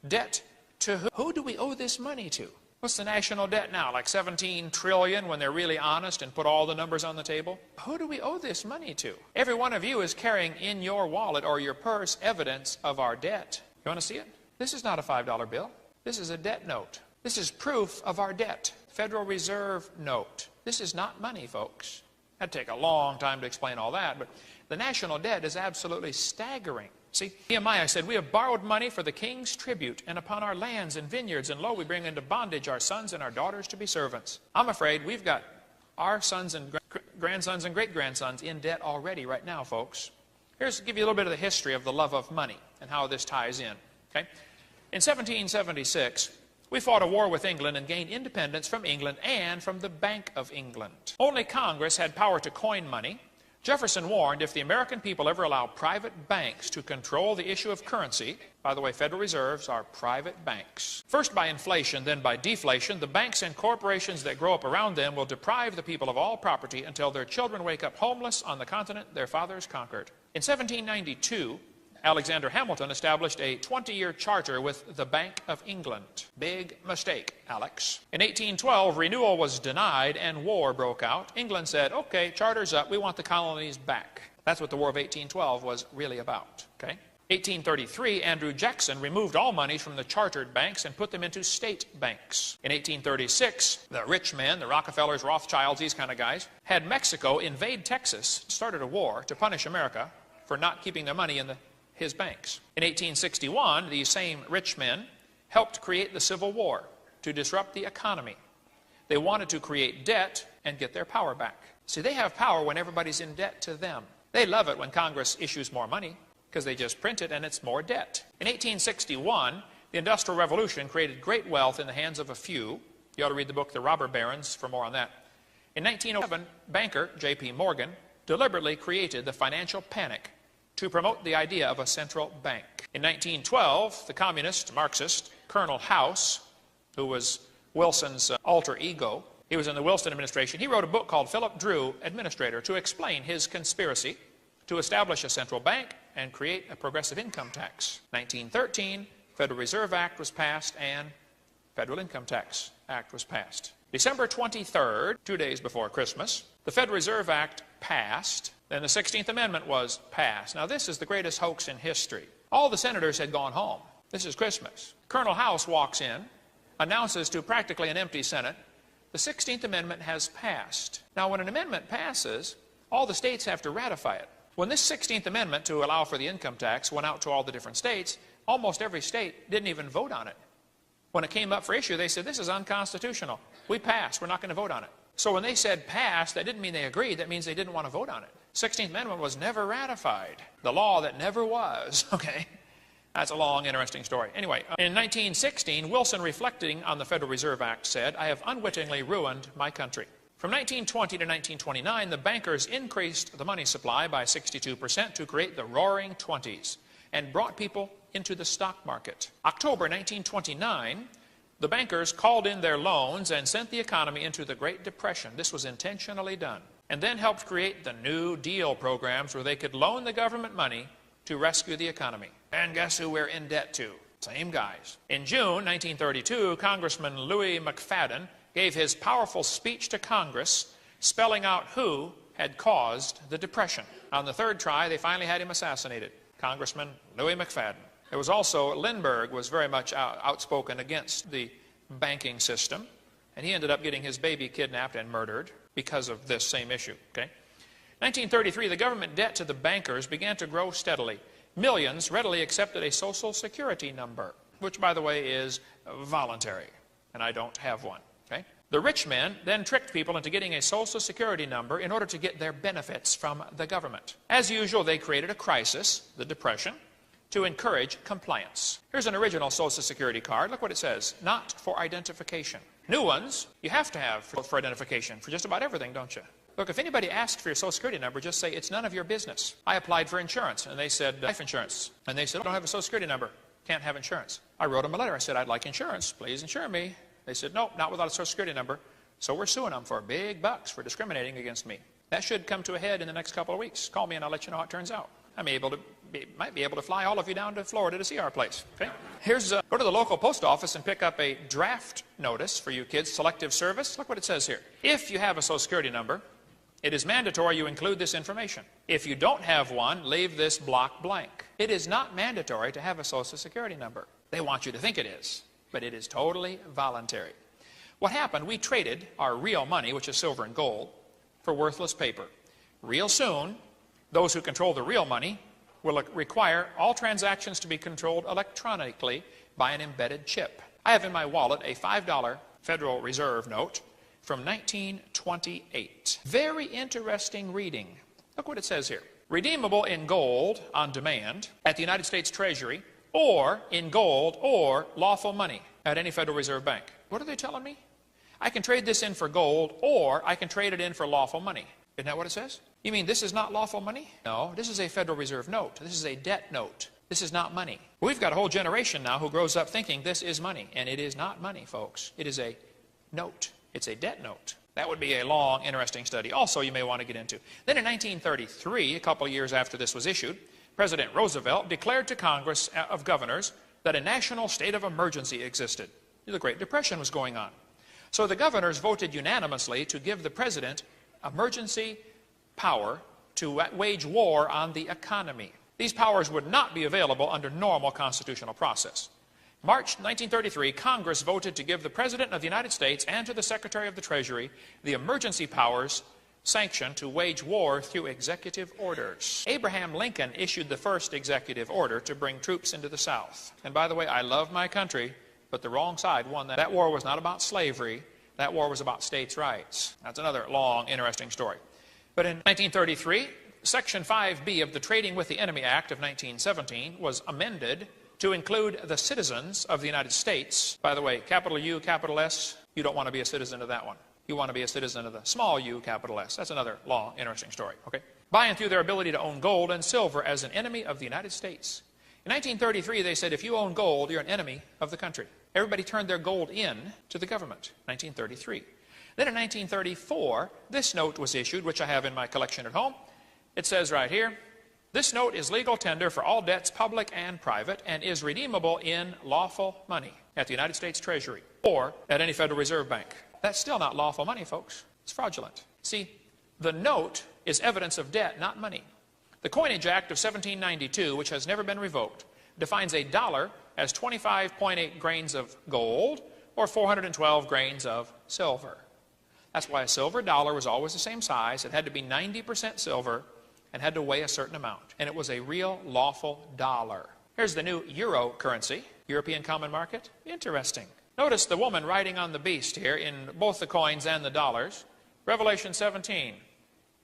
[SPEAKER 1] Debt to who do we owe this money to? What's the national debt now, like 17 trillion when they're really honest and put all the numbers on the table? Who do we owe this money to? Every one of you is carrying in your wallet or your purse evidence of our debt. You want to see it? This is not a $5 bill. This is a debt note. This is proof of our debt. Federal Reserve note. This is not money, folks. That'd take a long time to explain all that, but the national debt is absolutely staggering. See, Nehemiah said, we have borrowed money for the king's tribute, and upon our lands and vineyards, and lo, we bring into bondage our sons and our daughters to be servants. I'm afraid we've got our sons and grandsons and great-grandsons in debt already right now, folks. Here's to give you a little bit of the history of the love of money and how this ties in. Okay? In 1776, we fought a war with England and gained independence from England and from the Bank of England. Only Congress had power to coin money. Jefferson warned if the American people ever allow private banks to control the issue of currency, by the way, Federal Reserves are private banks. First by inflation, then by deflation, the banks and corporations that grow up around them will deprive the people of all property until their children wake up homeless on the continent their fathers conquered. In 1792, Alexander Hamilton established a 20-year charter with the Bank of England. Big mistake, Alex. In 1812, renewal was denied and war broke out. England said, okay, charter's up, we want the colonies back. That's what the War of 1812 was really about, okay? 1833, Andrew Jackson removed all money from the chartered banks and put them into state banks. In 1836, the rich men, the Rockefellers, Rothschilds, these kind of guys, had Mexico invade Texas, started a war to punish America for not keeping their money in his banks. In 1861, these same rich men helped create the Civil War to disrupt the economy. They wanted to create debt and get their power back. See, they have power when everybody's in debt to them. They love it when Congress issues more money because they just print it and it's more debt. In 1861, the Industrial Revolution created great wealth in the hands of a few. You ought to read the book The Robber Barons for more on that. In 1907, banker J.P. Morgan deliberately created the financial panic to promote the idea of a central bank. In 1912, the communist, Marxist, Colonel House, who was Wilson's alter ego, he was in the Wilson administration, he wrote a book called Philip Drew, Administrator, to explain his conspiracy to establish a central bank and create a progressive income tax. 1913, Federal Reserve Act was passed and Federal Income Tax Act was passed. December 23rd, 2 days before Christmas, the Federal Reserve Act passed. Then the 16th Amendment was passed. Now this is the greatest hoax in history. All the senators had gone home. This is Christmas. Colonel House walks in, announces to practically an empty Senate, the 16th Amendment has passed. Now when an amendment passes, all the states have to ratify it. When this 16th Amendment to allow for the income tax went out to all the different states, almost every state didn't even vote on it. When it came up for issue, they said, this is unconstitutional. We passed. We're not going to vote on it. So when they said passed, that didn't mean they agreed. That means they didn't want to vote on it. 16th Amendment was never ratified. The law that never was, okay? That's a long, interesting story. Anyway, in 1916, Wilson, reflecting on the Federal Reserve Act, said, I have unwittingly ruined my country. From 1920 to 1929, the bankers increased the money supply by 62% to create the Roaring Twenties and brought people into the stock market. October 1929, the bankers called in their loans and sent the economy into the Great Depression. This was intentionally done. And then helped create the New Deal programs where they could loan the government money to rescue the economy. And guess who we're in debt to? Same guys. In June 1932, Congressman Louis McFadden gave his powerful speech to Congress, spelling out who had caused the Depression. On the third try, they finally had him assassinated. Congressman Louis McFadden. There was also, Lindbergh was very much outspoken against the banking system, and he ended up getting his baby kidnapped and murdered because of this same issue. Okay? 1933, the government debt to the bankers began to grow steadily. Millions readily accepted a Social Security number, which, by the way, is voluntary, and I don't have one. Okay? The rich men then tricked people into getting a Social Security number in order to get their benefits from the government. As usual, they created a crisis, the Depression, to encourage compliance. Here's an original Social Security card. Look what it says. Not for identification. New ones, you have to have for identification for just about everything, don't you? Look, if anybody asks for your Social Security number, just say, it's none of your business. I applied for insurance, and they said, life insurance. And they said, I don't have a Social Security number. Can't have insurance. I wrote them a letter. I said, I'd like insurance. Please insure me. They said, no, not without a Social Security number. So we're suing them for big bucks for discriminating against me. That should come to a head in the next couple of weeks. Call me and I'll let you know how it turns out. I might be able to fly all of you down to Florida to see our place. Okay? Here's, go to the local post office and pick up a draft notice for you kids, selective service. Look what it says here. If you have a Social Security number, it is mandatory you include this information. If you don't have one, leave this block blank. It is not mandatory to have a Social Security number. They want you to think it is, but it is totally voluntary. What happened, we traded our real money, which is silver and gold, for worthless paper. Real soon, those who control the real money will require all transactions to be controlled electronically by an embedded chip. I have in my wallet a $5 Federal Reserve note from 1928. Very interesting reading. Look what it says here. Redeemable in gold on demand at the United States Treasury, or in gold or lawful money at any Federal Reserve Bank. What are they telling me? I can trade this in for gold, or I can trade it in for lawful money. Isn't that what it says? You mean this is not lawful money? No, this is a Federal Reserve note. This is a debt note. This is not money. We've got a whole generation now who grows up thinking this is money, and it is not money, folks. It is a note. It's a debt note. That would be a long, interesting study. Also, you may want to get into. Then in 1933, a couple of years after this was issued, President Roosevelt declared to Congress of Governors that a national state of emergency existed. The Great Depression was going on. So the governors voted unanimously to give the president emergency power to wage war on the economy. These powers would not be available under normal constitutional process. March 1933, Congress voted to give the President of the United States and to the Secretary of the Treasury the emergency powers sanctioned to wage war through executive orders. Abraham Lincoln issued the first executive order to bring troops into the South. And by the way, I love my country, but the wrong side won that. That war was not about slavery. That war was about states' rights. That's another long, interesting story. But in 1933, Section 5B of the Trading with the Enemy Act of 1917 was amended to include the citizens of the United States. By the way, capital U, capital S, you don't want to be a citizen of that one. You want to be a citizen of the small u, capital S. That's another long, interesting story. Okay? By and through their ability to own gold and silver as an enemy of the United States. In 1933, they said if you own gold, you're an enemy of the country. Everybody turned their gold in to the government. 1933. Then in 1934, this note was issued, which I have in my collection at home. It says right here, this note is legal tender for all debts, public and private, and is redeemable in lawful money at the United States Treasury or at any Federal Reserve Bank. That's still not lawful money, folks. It's fraudulent. See, the note is evidence of debt, not money. The Coinage Act of 1792, which has never been revoked, defines a dollar as 25.8 grains of gold or 412 grains of silver. That's why a silver dollar was always the same size. It had to be 90% silver and had to weigh a certain amount. And it was a real lawful dollar. Here's the new euro currency, European Common Market. Interesting. Notice the woman riding on the beast here in both the coins and the dollars. Revelation 17.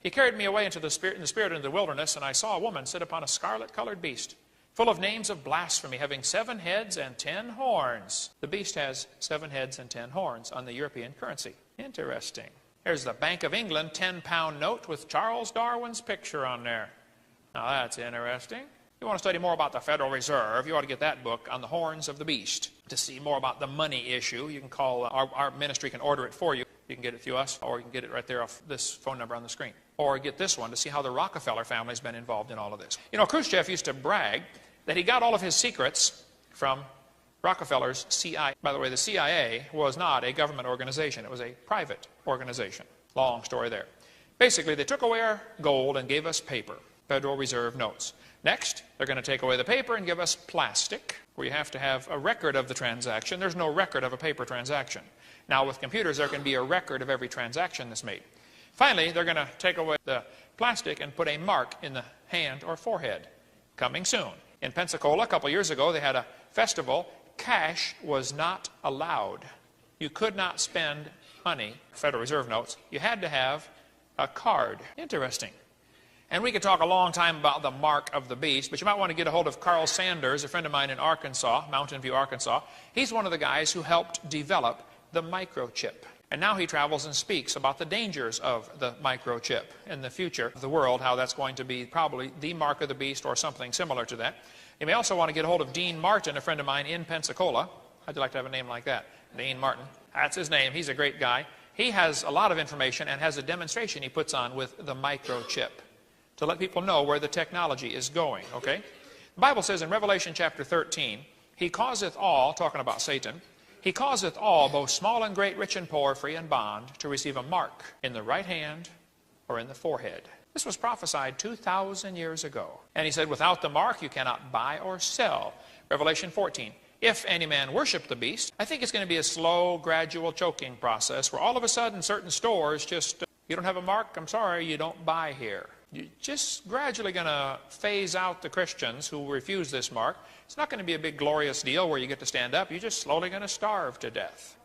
[SPEAKER 1] He carried me away in the spirit into the wilderness, and I saw a woman sit upon a scarlet-colored beast, full of names of blasphemy, having 7 heads and 10 horns. The beast has 7 heads and 10 horns on the European currency. Interesting. Here's the Bank of England 10-pound note with Charles Darwin's picture on there. Now that's interesting. If you want to study more about the Federal Reserve, you ought to get that book on the horns of the beast. To see more about the money issue, you can call, our ministry can order it for you. You can get it through us, or you can get it right there off this phone number on the screen. Or get this one to see how the Rockefeller family's been involved in all of this. You know, Khrushchev used to brag that he got all of his secrets from Rockefeller's CIA. By the way, the CIA was not a government organization. It was a private organization. Long story there. Basically, they took away our gold and gave us paper, Federal Reserve notes. Next, they're going to take away the paper and give us plastic, where you have to have a record of the transaction. There's no record of a paper transaction. Now, with computers, there can be a record of every transaction that's made. Finally, they're going to take away the plastic and put a mark in the hand or forehead. Coming soon. In Pensacola, a couple years ago, they had a festival. Cash was not allowed. You could not spend money, Federal Reserve notes. You had to have a card. Interesting. And we could talk a long time about the mark of the beast, but you might want to get a hold of Carl Sanders, a friend of mine in Arkansas, Mountain View, Arkansas. He's one of the guys who helped develop the microchip. And now he travels and speaks about the dangers of the microchip in the future of the world, how that's going to be probably the mark of the beast or something similar to that. You may also want to get a hold of Dean Martin, a friend of mine in Pensacola. How'd you like to have a name like that? Dean Martin. That's his name. He's a great guy. He has a lot of information and has a demonstration he puts on with the microchip to let people know where the technology is going, okay? The Bible says in Revelation chapter 13, he causeth all, talking about Satan, he causeth all, both small and great, rich and poor, free and bond, to receive a mark in the right hand or in the forehead. This was prophesied 2,000 years ago. And he said, without the mark you cannot buy or sell. Revelation 14, if any man worship the beast, I think it's going to be a slow, gradual choking process where all of a sudden certain stores just, you don't have a mark, I'm sorry, you don't buy here. You're just gradually going to phase out the Christians who refuse this mark. It's not going to be a big glorious deal where you get to stand up. You're just slowly going to starve to death.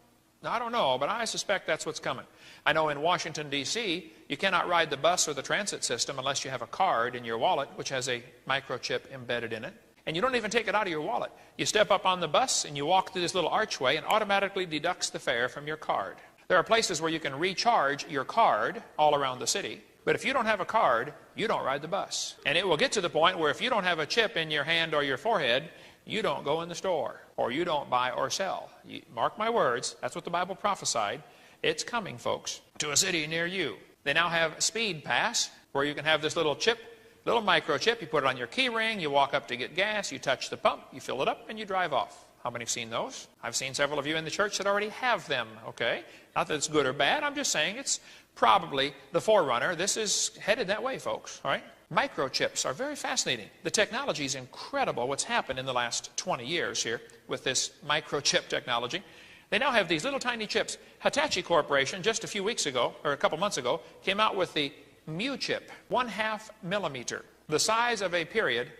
[SPEAKER 1] Now, I don't know, but I suspect that's what's coming. I know in Washington, D.C., you cannot ride the bus or the transit system unless you have a card in your wallet, which has a microchip embedded in it. And you don't even take it out of your wallet. You step up on the bus and you walk through this little archway and automatically deducts the fare from your card. There are places where you can recharge your card all around the city. But if you don't have a card, you don't ride the bus. And it will get to the point where if you don't have a chip in your hand or your forehead, you don't go in the store, or you don't buy or sell. Mark my words, that's what the Bible prophesied. It's coming, folks, to a city near you. They now have Speed Pass, where you can have this little chip, little microchip. You put it on your key ring, you walk up to get gas, you touch the pump, you fill it up, and you drive off. How many have seen those? I've seen several of you in the church that already have them, okay? Not that it's good or bad, I'm just saying it's probably the forerunner. This is headed that way, folks, all right? Microchips are very fascinating. The technology is incredible what's happened in the last 20 years here with this microchip technology. They now have these little tiny chips. Hitachi Corporation, just a few weeks ago, or a couple months ago, came out with the MuChip, 1/2 millimeter, the size of a period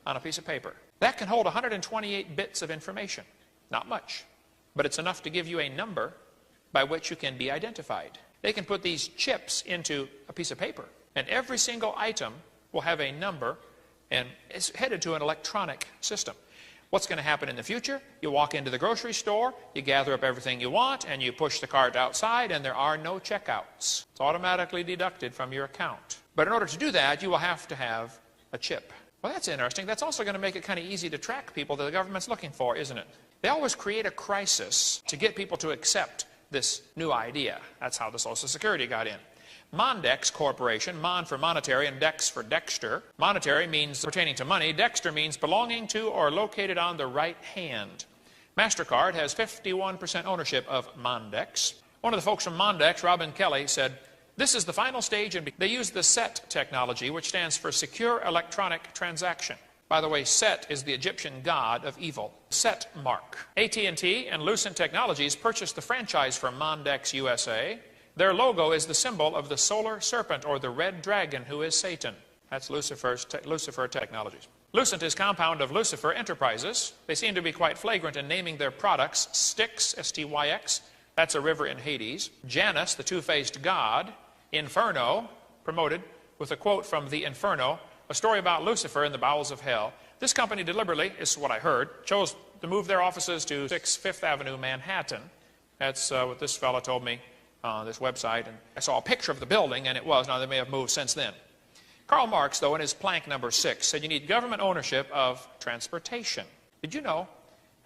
[SPEAKER 1] on a piece of paper. That can hold 128 bits of information. Not much, but it's enough to give you a number by which you can be identified. They can put these chips into a piece of paper, and every single item will have a number, and it's headed to an electronic system. What's going to happen in the future? You walk into the grocery store, you gather up everything you want, and you push the cart outside, and there are no checkouts. It's automatically deducted from your account. But in order to do that, you will have to have a chip. Well, that's interesting. That's also going to make it kind of easy to track people that the government's looking for, isn't it? They always create a crisis to get people to accept this new idea. That's how the Social Security got in. Mondex Corporation, Mon for monetary and Dex for Dexter. Monetary means pertaining to money. Dexter means belonging to or located on the right hand. MasterCard has 51% ownership of Mondex. One of the folks from Mondex, Robin Kelly, said, this is the final stage, and they use the SET technology, which stands for Secure Electronic Transaction. By the way, Set is the Egyptian god of evil. Set mark. AT&T and Lucent Technologies purchased the franchise from Mondex USA. Their logo is the symbol of the solar serpent, or the red dragon, who is Satan. That's Lucifer Technologies. Lucent is compound of Lucifer Enterprises. They seem to be quite flagrant in naming their products. Styx, S-T-Y-X, that's a river in Hades. Janus, the two-faced god. Inferno, promoted with a quote from the Inferno, a story about Lucifer in the bowels of hell. This company deliberately, is what I heard, chose to move their offices to 6 Fifth Avenue, Manhattan. That's what this fellow told me on this website. And I saw a picture of the building, and it was. Now, they may have moved since then. Karl Marx, though, in his plank number 6, said you need government ownership of transportation. Did you know?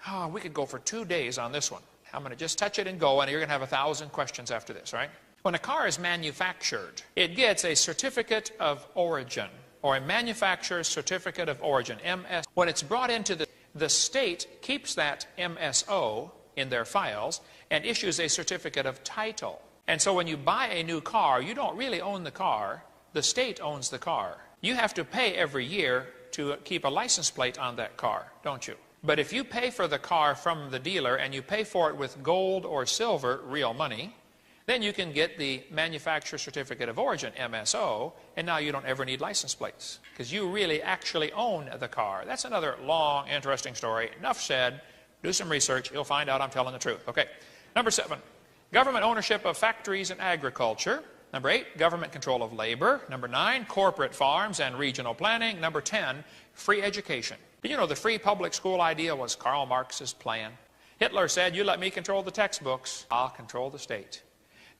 [SPEAKER 1] Oh, we could go for 2 days on this one. I'm going to just touch it and go, and you're going to have 1,000 questions after this, right? When a car is manufactured, it gets a certificate of origin, or a manufacturer's certificate of origin, MS. When it's brought into the state keeps that MSO in their files and issues a certificate of title. And so when you buy a new car, you don't really own the car. The state owns the car. You have to pay every year to keep a license plate on that car, don't you? But if you pay for the car from the dealer and you pay for it with gold or silver, real money, then you can get the Manufacturer Certificate of Origin, MSO, and now you don't ever need license plates because you really actually own the car. That's another long, interesting story. Enough said. Do some research. You'll find out I'm telling the truth. Okay. Number 7, government ownership of factories and agriculture. Number 8, government control of labor. Number 9, corporate farms and regional planning. Number 10, free education. Did you know the free public school idea was Karl Marx's plan? Hitler said, you let me control the textbooks, I'll control the state.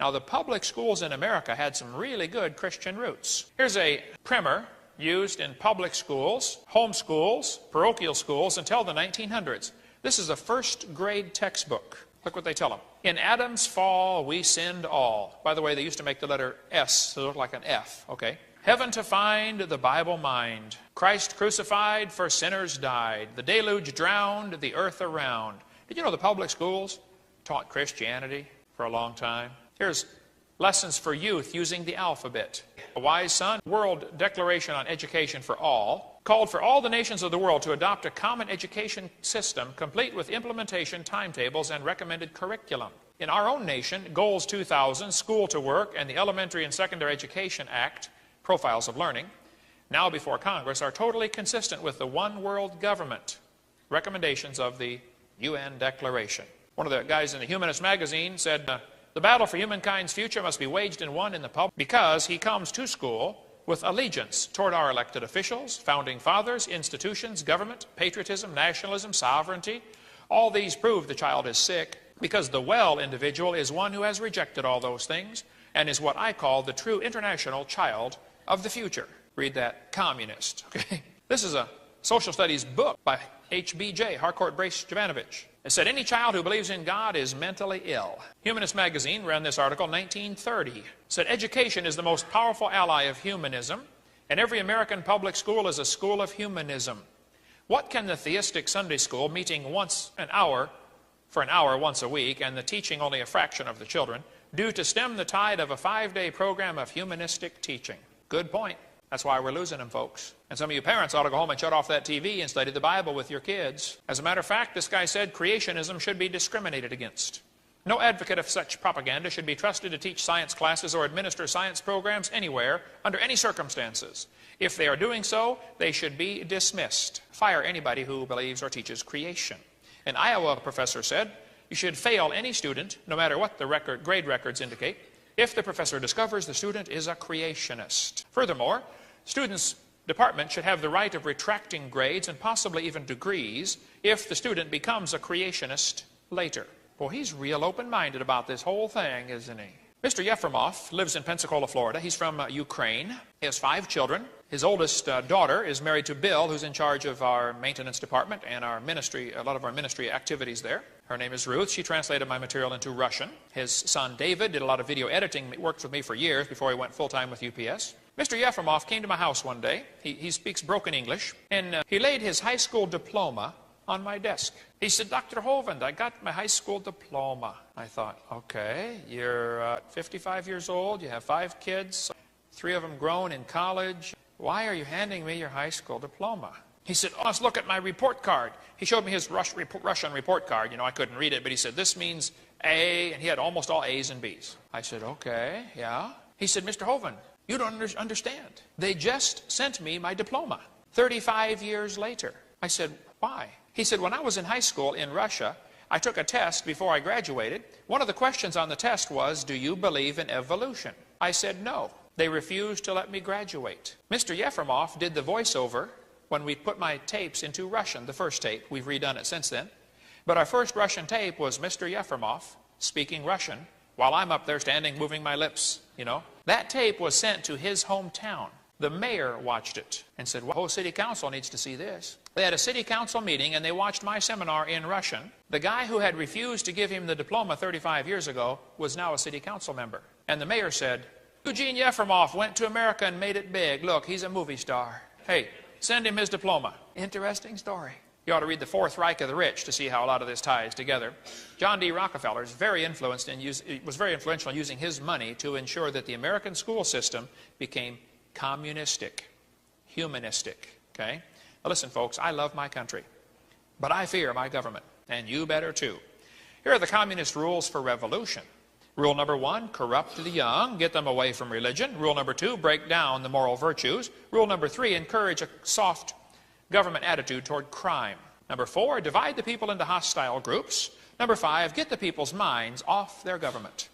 [SPEAKER 1] Now, the public schools in America had some really good Christian roots. Here's a primer used in public schools, home schools, parochial schools until the 1900s. This is a first grade textbook. Look what they tell them. In Adam's fall, we sinned all. By the way, they used to make the letter S, so it looked like an F, okay? Heaven to find, the Bible mind. Christ crucified, for sinners died. The deluge drowned, the earth around. Did you know the public schools taught Christianity for a long time? Here's lessons for youth using the alphabet. A wise son, World Declaration on Education for All, called for all the nations of the world to adopt a common education system complete with implementation, timetables, and recommended curriculum. In our own nation, Goals 2000, School to Work, and the Elementary and Secondary Education Act, Profiles of Learning, now before Congress, are totally consistent with the One World Government recommendations of the UN Declaration. One of the guys in the Humanist magazine said, the battle for humankind's future must be waged and won in the public because he comes to school with allegiance toward our elected officials, founding fathers, institutions, government, patriotism, nationalism, sovereignty. All these prove the child is sick because the well individual is one who has rejected all those things and is what I call the true international child of the future. Read that, communist. Okay? This is a social studies book by HBJ, Harcourt Brace Jovanovich. It said, any child who believes in God is mentally ill. Humanist magazine ran this article in 1930. It said, education is the most powerful ally of humanism, and every American public school is a school of humanism. What can the theistic Sunday school, meeting once an hour, for an hour once a week, and the teaching only a fraction of the children, do to stem the tide of a 5-day program of humanistic teaching? Good point. That's why we're losing them, folks. And some of you parents ought to go home and shut off that TV and study the Bible with your kids. As a matter of fact, this guy said creationism should be discriminated against. No advocate of such propaganda should be trusted to teach science classes or administer science programs anywhere, under any circumstances. If they are doing so, they should be dismissed. Fire anybody who believes or teaches creation. An Iowa professor said, you should fail any student, no matter what the grade records indicate, if the professor discovers the student is a creationist. Furthermore, students' department should have the right of retracting grades and possibly even degrees if the student becomes a creationist later. Boy, he's real open-minded about this whole thing, isn't he? Mr. Yefremov lives in Pensacola, Florida. He's from Ukraine. He has 5 children. His oldest daughter is married to Bill, who's in charge of our maintenance department and our ministry, a lot of our ministry activities there. Her name is Ruth. She translated my material into Russian. His son David did a lot of video editing. He worked with me for years before he went full-time with UPS. Mr. Yefremov came to my house one day. He speaks broken English, and he laid his high school diploma on my desk. He said, Dr. Hovind, I got my high school diploma. I thought, okay, you're 55 years old, you have 5 kids, 3 of them grown in college. Why are you handing me your high school diploma? He said, oh, let's look at my report card. He showed me his Russian report card. You know, I couldn't read it, but he said, this means A, and he had almost all A's and B's. I said, okay, yeah. He said, Mr. Hovind, you don't understand. They just sent me my diploma 35 years later. I said, why? He said, when I was in high school in Russia, I took a test before I graduated. One of the questions on the test was, do you believe in evolution? I said, no. They refused to let me graduate. Mr. Yefremov did the voiceover when we put my tapes into Russian, the first tape. We've redone it since then. But our first Russian tape was Mr. Yefremov speaking Russian while I'm up there standing, moving my lips, you know. That tape was sent to his hometown. The mayor watched it and said, well, the whole city council needs to see this. They had a city council meeting and they watched my seminar in Russian. The guy who had refused to give him the diploma 35 years ago was now a city council member. And the mayor said, Eugene Yefremov went to America and made it big. Look, he's a movie star. Hey, send him his diploma. Interesting story. You ought to read The Fourth Reich of the Rich to see how a lot of this ties together. John D. Rockefeller was very influential in using his money to ensure that the American school system became communistic, humanistic. Okay? Now listen, folks, I love my country, but I fear my government, and you better too. Here are the communist rules for revolution. Rule number 1, corrupt the young, get them away from religion. Rule number 2, break down the moral virtues. Rule number 3, encourage a soft government attitude toward crime. Number 4, divide the people into hostile groups. Number 5, get the people's minds off their government.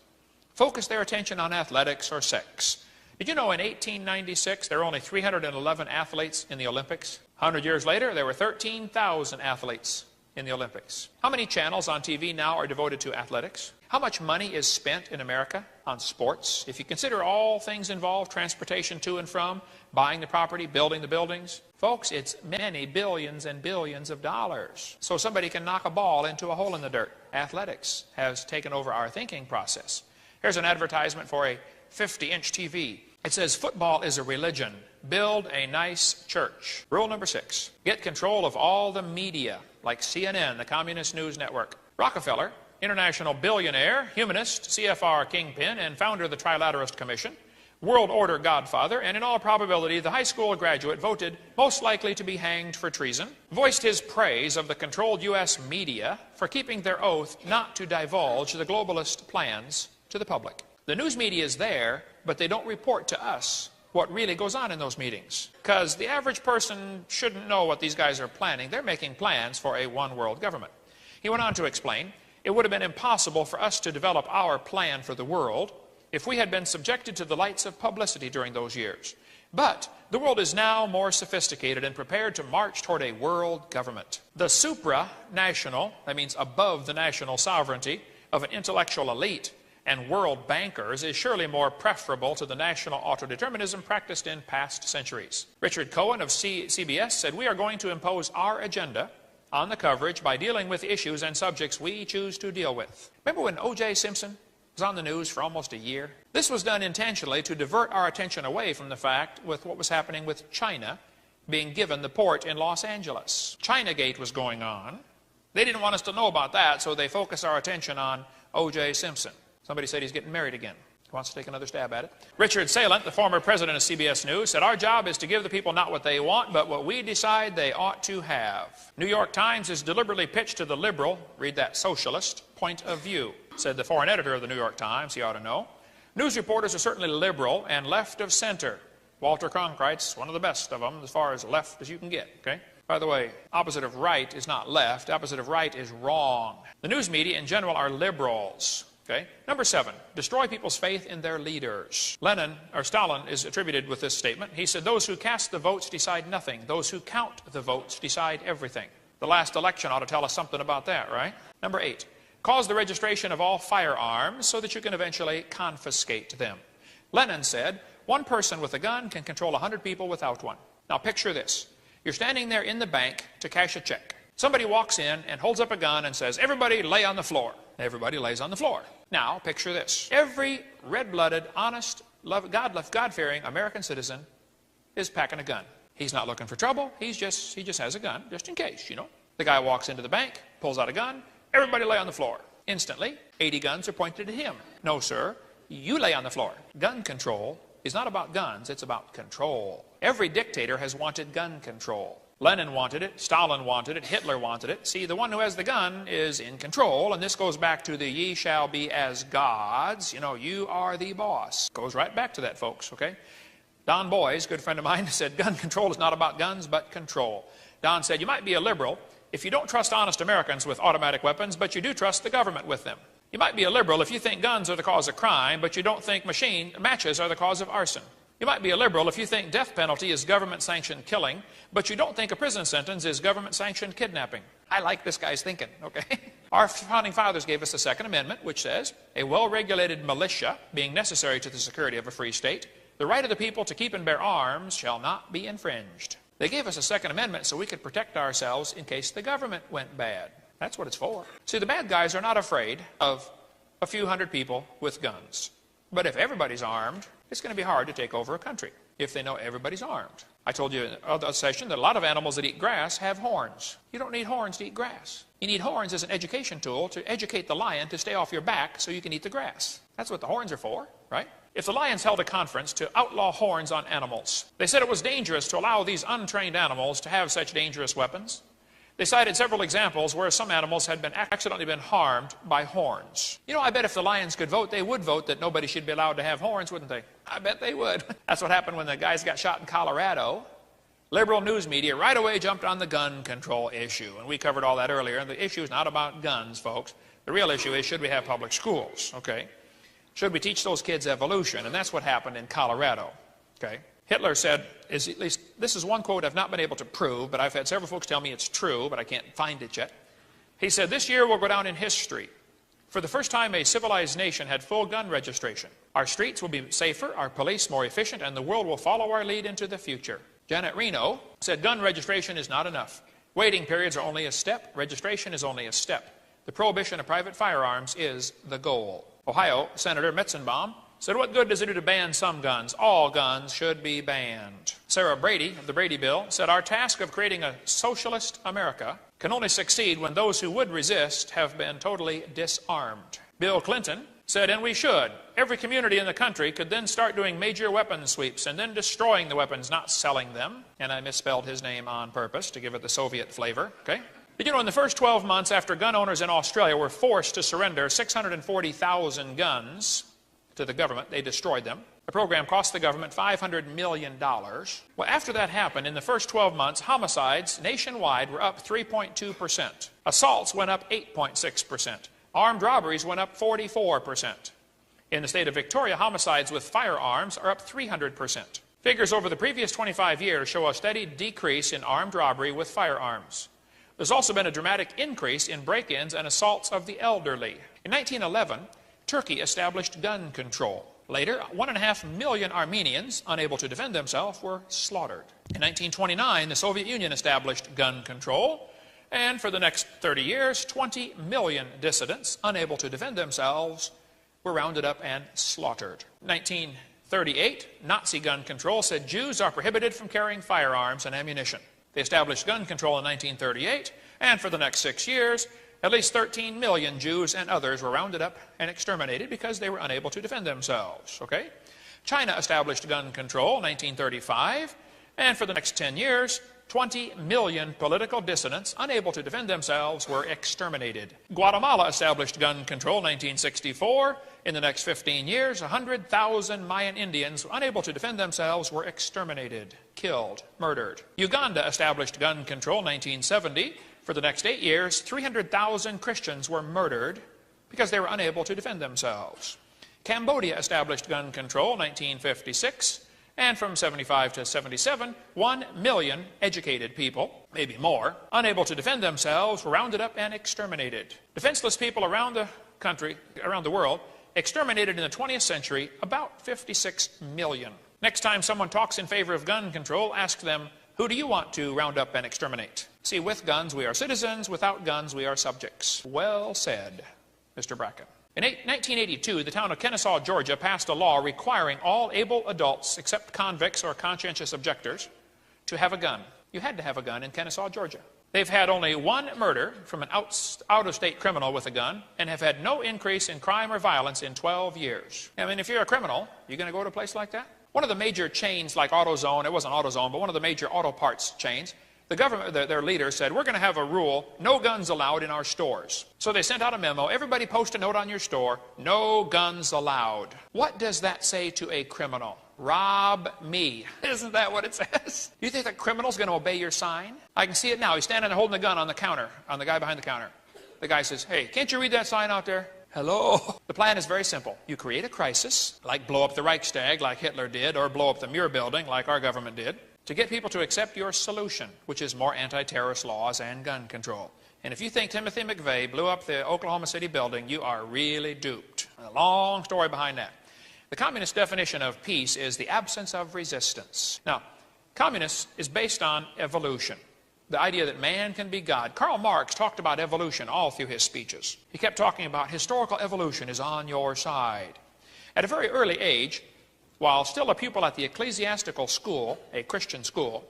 [SPEAKER 1] Focus their attention on athletics or sex. Did you know in 1896 there were only 311 athletes in the Olympics? 100 years later, there were 13,000 athletes in the Olympics. How many channels on TV now are devoted to athletics? How much money is spent in America on sports? If you consider all things involved, transportation to and from, buying the property, building the buildings, folks, it's many billions and billions of dollars. So somebody can knock a ball into a hole in the dirt. Athletics has taken over our thinking process. Here's an advertisement for a 50-inch TV. It says, football is a religion. Build a nice church. Rule number 6, get control of all the media, like CNN, the Communist News Network. Rockefeller, international billionaire, humanist, CFR kingpin, and founder of the Trilateralist Commission, world order godfather, and in all probability the high school graduate voted most likely to be hanged for treason, voiced his praise of the controlled U.S. media for keeping their oath not to divulge the globalist plans to the public. The news media is there, but they don't report to us what really goes on in those meetings. Because the average person shouldn't know what these guys are planning. They're making plans for a one-world government. He went on to explain, it would have been impossible for us to develop our plan for the world if we had been subjected to the lights of publicity during those years. But the world is now more sophisticated and prepared to march toward a world government. The supranational, that means above the national sovereignty, of an intellectual elite and world bankers is surely more preferable to the national autodeterminism practiced in past centuries. Richard Cohen of CBS said, we are going to impose our agenda on the coverage by dealing with issues and subjects we choose to deal with. Remember when O.J. Simpson was on the news for almost a year? This was done intentionally to divert our attention away from the fact with what was happening with China being given the port in Los Angeles. Chinagate was going on. They didn't want us to know about that, so they focused our attention on O.J. Simpson. Somebody said he's getting married again. He wants to take another stab at it. Richard Salent, the former president of CBS News, said, our job is to give the people not what they want, but what we decide they ought to have. New York Times is deliberately pitched to the liberal, read that socialist, point of view, said the foreign editor of the New York Times. He ought to know. News reporters are certainly liberal and left of center. Walter Cronkite's one of the best of them, as far as left as you can get, okay? By the way, opposite of right is not left. Opposite of right is wrong. The news media in general are liberals. Okay. Number 7, destroy people's faith in their leaders. Stalin is attributed with this statement. He said, those who cast the votes decide nothing. Those who count the votes decide everything. The last election ought to tell us something about that, right? Number 8, cause the registration of all firearms so that you can eventually confiscate them. Lenin said, one person with a gun can control 100 people without one. Now picture this. You're standing there in the bank to cash a check. Somebody walks in and holds up a gun and says, everybody lay on the floor. Everybody lays on the floor. Now, picture this. Every red-blooded, honest, God-fearing American citizen is packing a gun. He's not looking for trouble. He just has a gun, just in case, you know. The guy walks into the bank, pulls out a gun. Everybody lay on the floor. Instantly, 80 guns are pointed at him. No, sir. You lay on the floor. Gun control is not about guns. It's about control. Every dictator has wanted gun control. Lenin wanted it, Stalin wanted it, Hitler wanted it. See, the one who has the gun is in control, and this goes back to the ye shall be as gods. You know, you are the boss. Goes right back to that, folks, okay? Don Boys, good friend of mine, said gun control is not about guns, but control. Don said, you might be a liberal if you don't trust honest Americans with automatic weapons, but you do trust the government with them. You might be a liberal if you think guns are the cause of crime, but you don't think matches are the cause of arson. You might be a liberal if you think death penalty is government-sanctioned killing, but you don't think a prison sentence is government-sanctioned kidnapping. I like this guy's thinking, okay? Our founding fathers gave us the Second Amendment, which says, a well-regulated militia being necessary to the security of a free state, the right of the people to keep and bear arms shall not be infringed. They gave us a Second Amendment so we could protect ourselves in case the government went bad. That's what it's for. See, the bad guys are not afraid of a few hundred people with guns. But if everybody's armed, it's going to be hard to take over a country if they know everybody's armed. I told you in another session that a lot of animals that eat grass have horns. You don't need horns to eat grass. You need horns as an education tool to educate the lion to stay off your back so you can eat the grass. That's what the horns are for, right? If the lions held a conference to outlaw horns on animals, they said it was dangerous to allow these untrained animals to have such dangerous weapons. They cited several examples where some animals had accidentally been harmed by horns. You know, I bet if the lions could vote, they would vote that nobody should be allowed to have horns, wouldn't they? I bet they would. That's what happened when the guys got shot in Colorado. Liberal news media right away jumped on the gun control issue, and we covered all that earlier. And the issue is not about guns, folks. The real issue is, should we have public schools, okay? Should we teach those kids evolution? And that's what happened in Colorado, okay? Hitler said, at least this is one quote I've not been able to prove, but I've had several folks tell me it's true, but I can't find it yet. He said, this year will go down in history. For the first time, a civilized nation had full gun registration. Our streets will be safer, our police more efficient, and the world will follow our lead into the future. Janet Reno said, gun registration is not enough. Waiting periods are only a step. Registration is only a step. The prohibition of private firearms is the goal. Ohio Senator Metzenbaum said, what good does it do to ban some guns? All guns should be banned. Sarah Brady of the Brady Bill said, our task of creating a socialist America can only succeed when those who would resist have been totally disarmed. Bill Clinton said, and we should. Every community in the country could then start doing major weapons sweeps and then destroying the weapons, not selling them. And I misspelled his name on purpose to give it the Soviet flavor, okay? But you know, in the first 12 months after gun owners in Australia were forced to surrender 640,000 guns to the government, they destroyed them. The program cost the government $500 million. Well, after that happened, in the first 12 months, homicides nationwide were up 3.2%. Assaults went up 8.6%. Armed robberies went up 44%. In the state of Victoria, homicides with firearms are up 300%. Figures over the previous 25 years show a steady decrease in armed robbery with firearms. There's also been a dramatic increase in break-ins and assaults of the elderly. In 1911, Turkey established gun control. Later, 1.5 million Armenians, unable to defend themselves, were slaughtered. In 1929, the Soviet Union established gun control. And for the next 30 years, 20 million dissidents, unable to defend themselves, were rounded up and slaughtered. 1938, Nazi gun control said Jews are prohibited from carrying firearms and ammunition. They established gun control in 1938, and for the next 6 years, at least 13 million Jews and others were rounded up and exterminated because they were unable to defend themselves, okay? China established gun control in 1935, and for the next 10 years, 20 million political dissidents unable to defend themselves were exterminated. Guatemala established gun control in 1964. In the next 15 years, 100,000 Mayan Indians unable to defend themselves were exterminated, killed, murdered. Uganda established gun control in 1970. For the next 8 years, 300,000 Christians were murdered because they were unable to defend themselves. Cambodia established gun control in 1956. And from 75 to 77, 1 million educated people, maybe more, unable to defend themselves, were rounded up and exterminated. Defenseless people around the country, around the world, exterminated in the 20th century, about 56 million. Next time someone talks in favor of gun control, ask them, who do you want to round up and exterminate? See, with guns we are citizens, without guns we are subjects. Well said, Mr. Bracken. In 1982, the town of Kennesaw, Georgia, passed a law requiring all able adults, except convicts or conscientious objectors, to have a gun. You had to have a gun in Kennesaw, Georgia. They've had only one murder from an out-of-state criminal with a gun and have had no increase in crime or violence in 12 years. I mean, if you're a criminal, you're going to go to a place like that? One of the major chains like AutoZone, it wasn't AutoZone, but one of the major auto parts chains, the government, their leader said, we're going to have a rule, no guns allowed in our stores. So they sent out a memo, everybody post a note on your store, no guns allowed. What does that say to a criminal? Rob me. Isn't that what it says? You think that criminal's going to obey your sign? I can see it now. He's standing there holding the gun on the counter, on the guy behind the counter. The guy says, hey, can't you read that sign out there? Hello? The plan is very simple. You create a crisis, like blow up the Reichstag like Hitler did, or blow up the Muir building like our government did, to get people to accept your solution, which is more anti-terrorist laws and gun control. And if you think Timothy McVeigh blew up the Oklahoma City building, you are really duped. A long story behind that. The communist definition of peace is the absence of resistance. Now, communist is based on evolution, the idea that man can be God. Karl Marx talked about evolution all through his speeches. He kept talking about historical evolution is on your side. At a very early age, While still a pupil at the ecclesiastical school, a Christian school,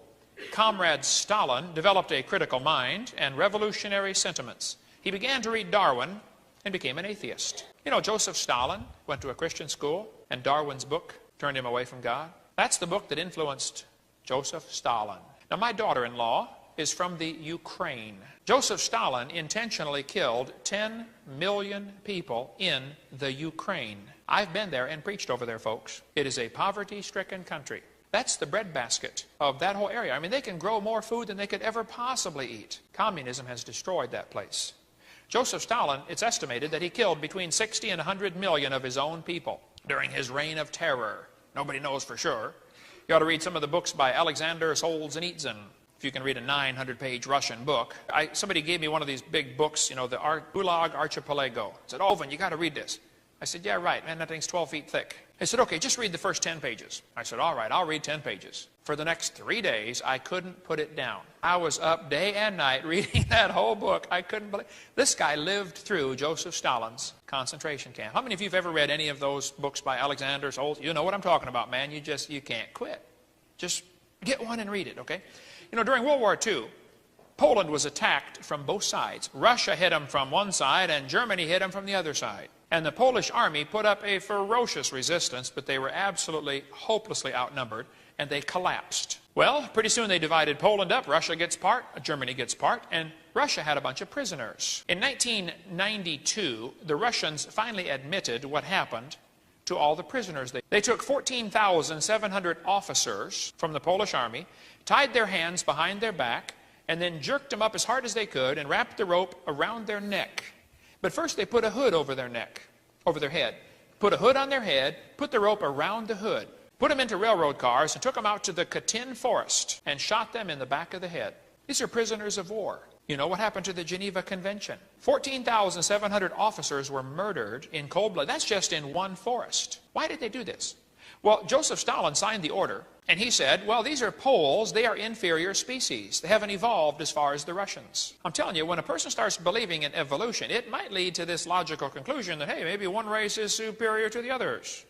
[SPEAKER 1] Comrade Stalin developed a critical mind and revolutionary sentiments. He began to read Darwin and became an atheist. You know, Joseph Stalin went to a Christian school, and Darwin's book turned him away from God. That's the book that influenced Joseph Stalin. Now, my daughter-in-law is from the Ukraine. Joseph Stalin intentionally killed 10 million people in the Ukraine. I've been there and preached over there, folks. It is a poverty-stricken country. That's the breadbasket of that whole area. I mean, they can grow more food than they could ever possibly eat. Communism has destroyed that place. Joseph Stalin, it's estimated that he killed between 60 and 100 million of his own people during his reign of terror. Nobody knows for sure. You ought to read some of the books by Alexander Solzhenitsyn, if you can read a 900-page Russian book. Somebody gave me one of these big books, you know, the Gulag Archipelago. I said, Oven, you got to read this. I said, yeah, right, man, that thing's 12 feet thick. He said, okay, just read the first 10 pages. I said, all right, I'll read 10 pages. For the next 3 days, I couldn't put it down. I was up day and night reading that whole book. I couldn't believe. This guy lived through Joseph Stalin's concentration camp. How many of you have ever read any of those books by Alexander Solzhenitsyn? You know what I'm talking about, man. You can't quit. Just get one and read it, okay? You know, during World War II, Poland was attacked from both sides. Russia hit them from one side, and Germany hit them from the other side. And the Polish army put up a ferocious resistance, but they were absolutely hopelessly outnumbered, and they collapsed. Well, pretty soon they divided Poland up. Russia gets part, Germany gets part, and Russia had a bunch of prisoners. In 1992, the Russians finally admitted what happened to all the prisoners. They took 14,700 officers from the Polish army, tied their hands behind their back, and then jerked them up as hard as they could and wrapped the rope around their neck. But first they put a hood over their neck, over their head. Put a hood on their head, put the rope around the hood, put them into railroad cars and took them out to the Katyn forest and shot them in the back of the head. These are prisoners of war. You know what happened to the Geneva Convention? 14,700 officers were murdered in cold blood. That's just in one forest. Why did they do this? Well, Joseph Stalin signed the order, and he said, well, these are Poles. They are inferior species. They haven't evolved as far as the Russians. I'm telling you, when a person starts believing in evolution, it might lead to this logical conclusion that, hey, maybe one race is superior to the others.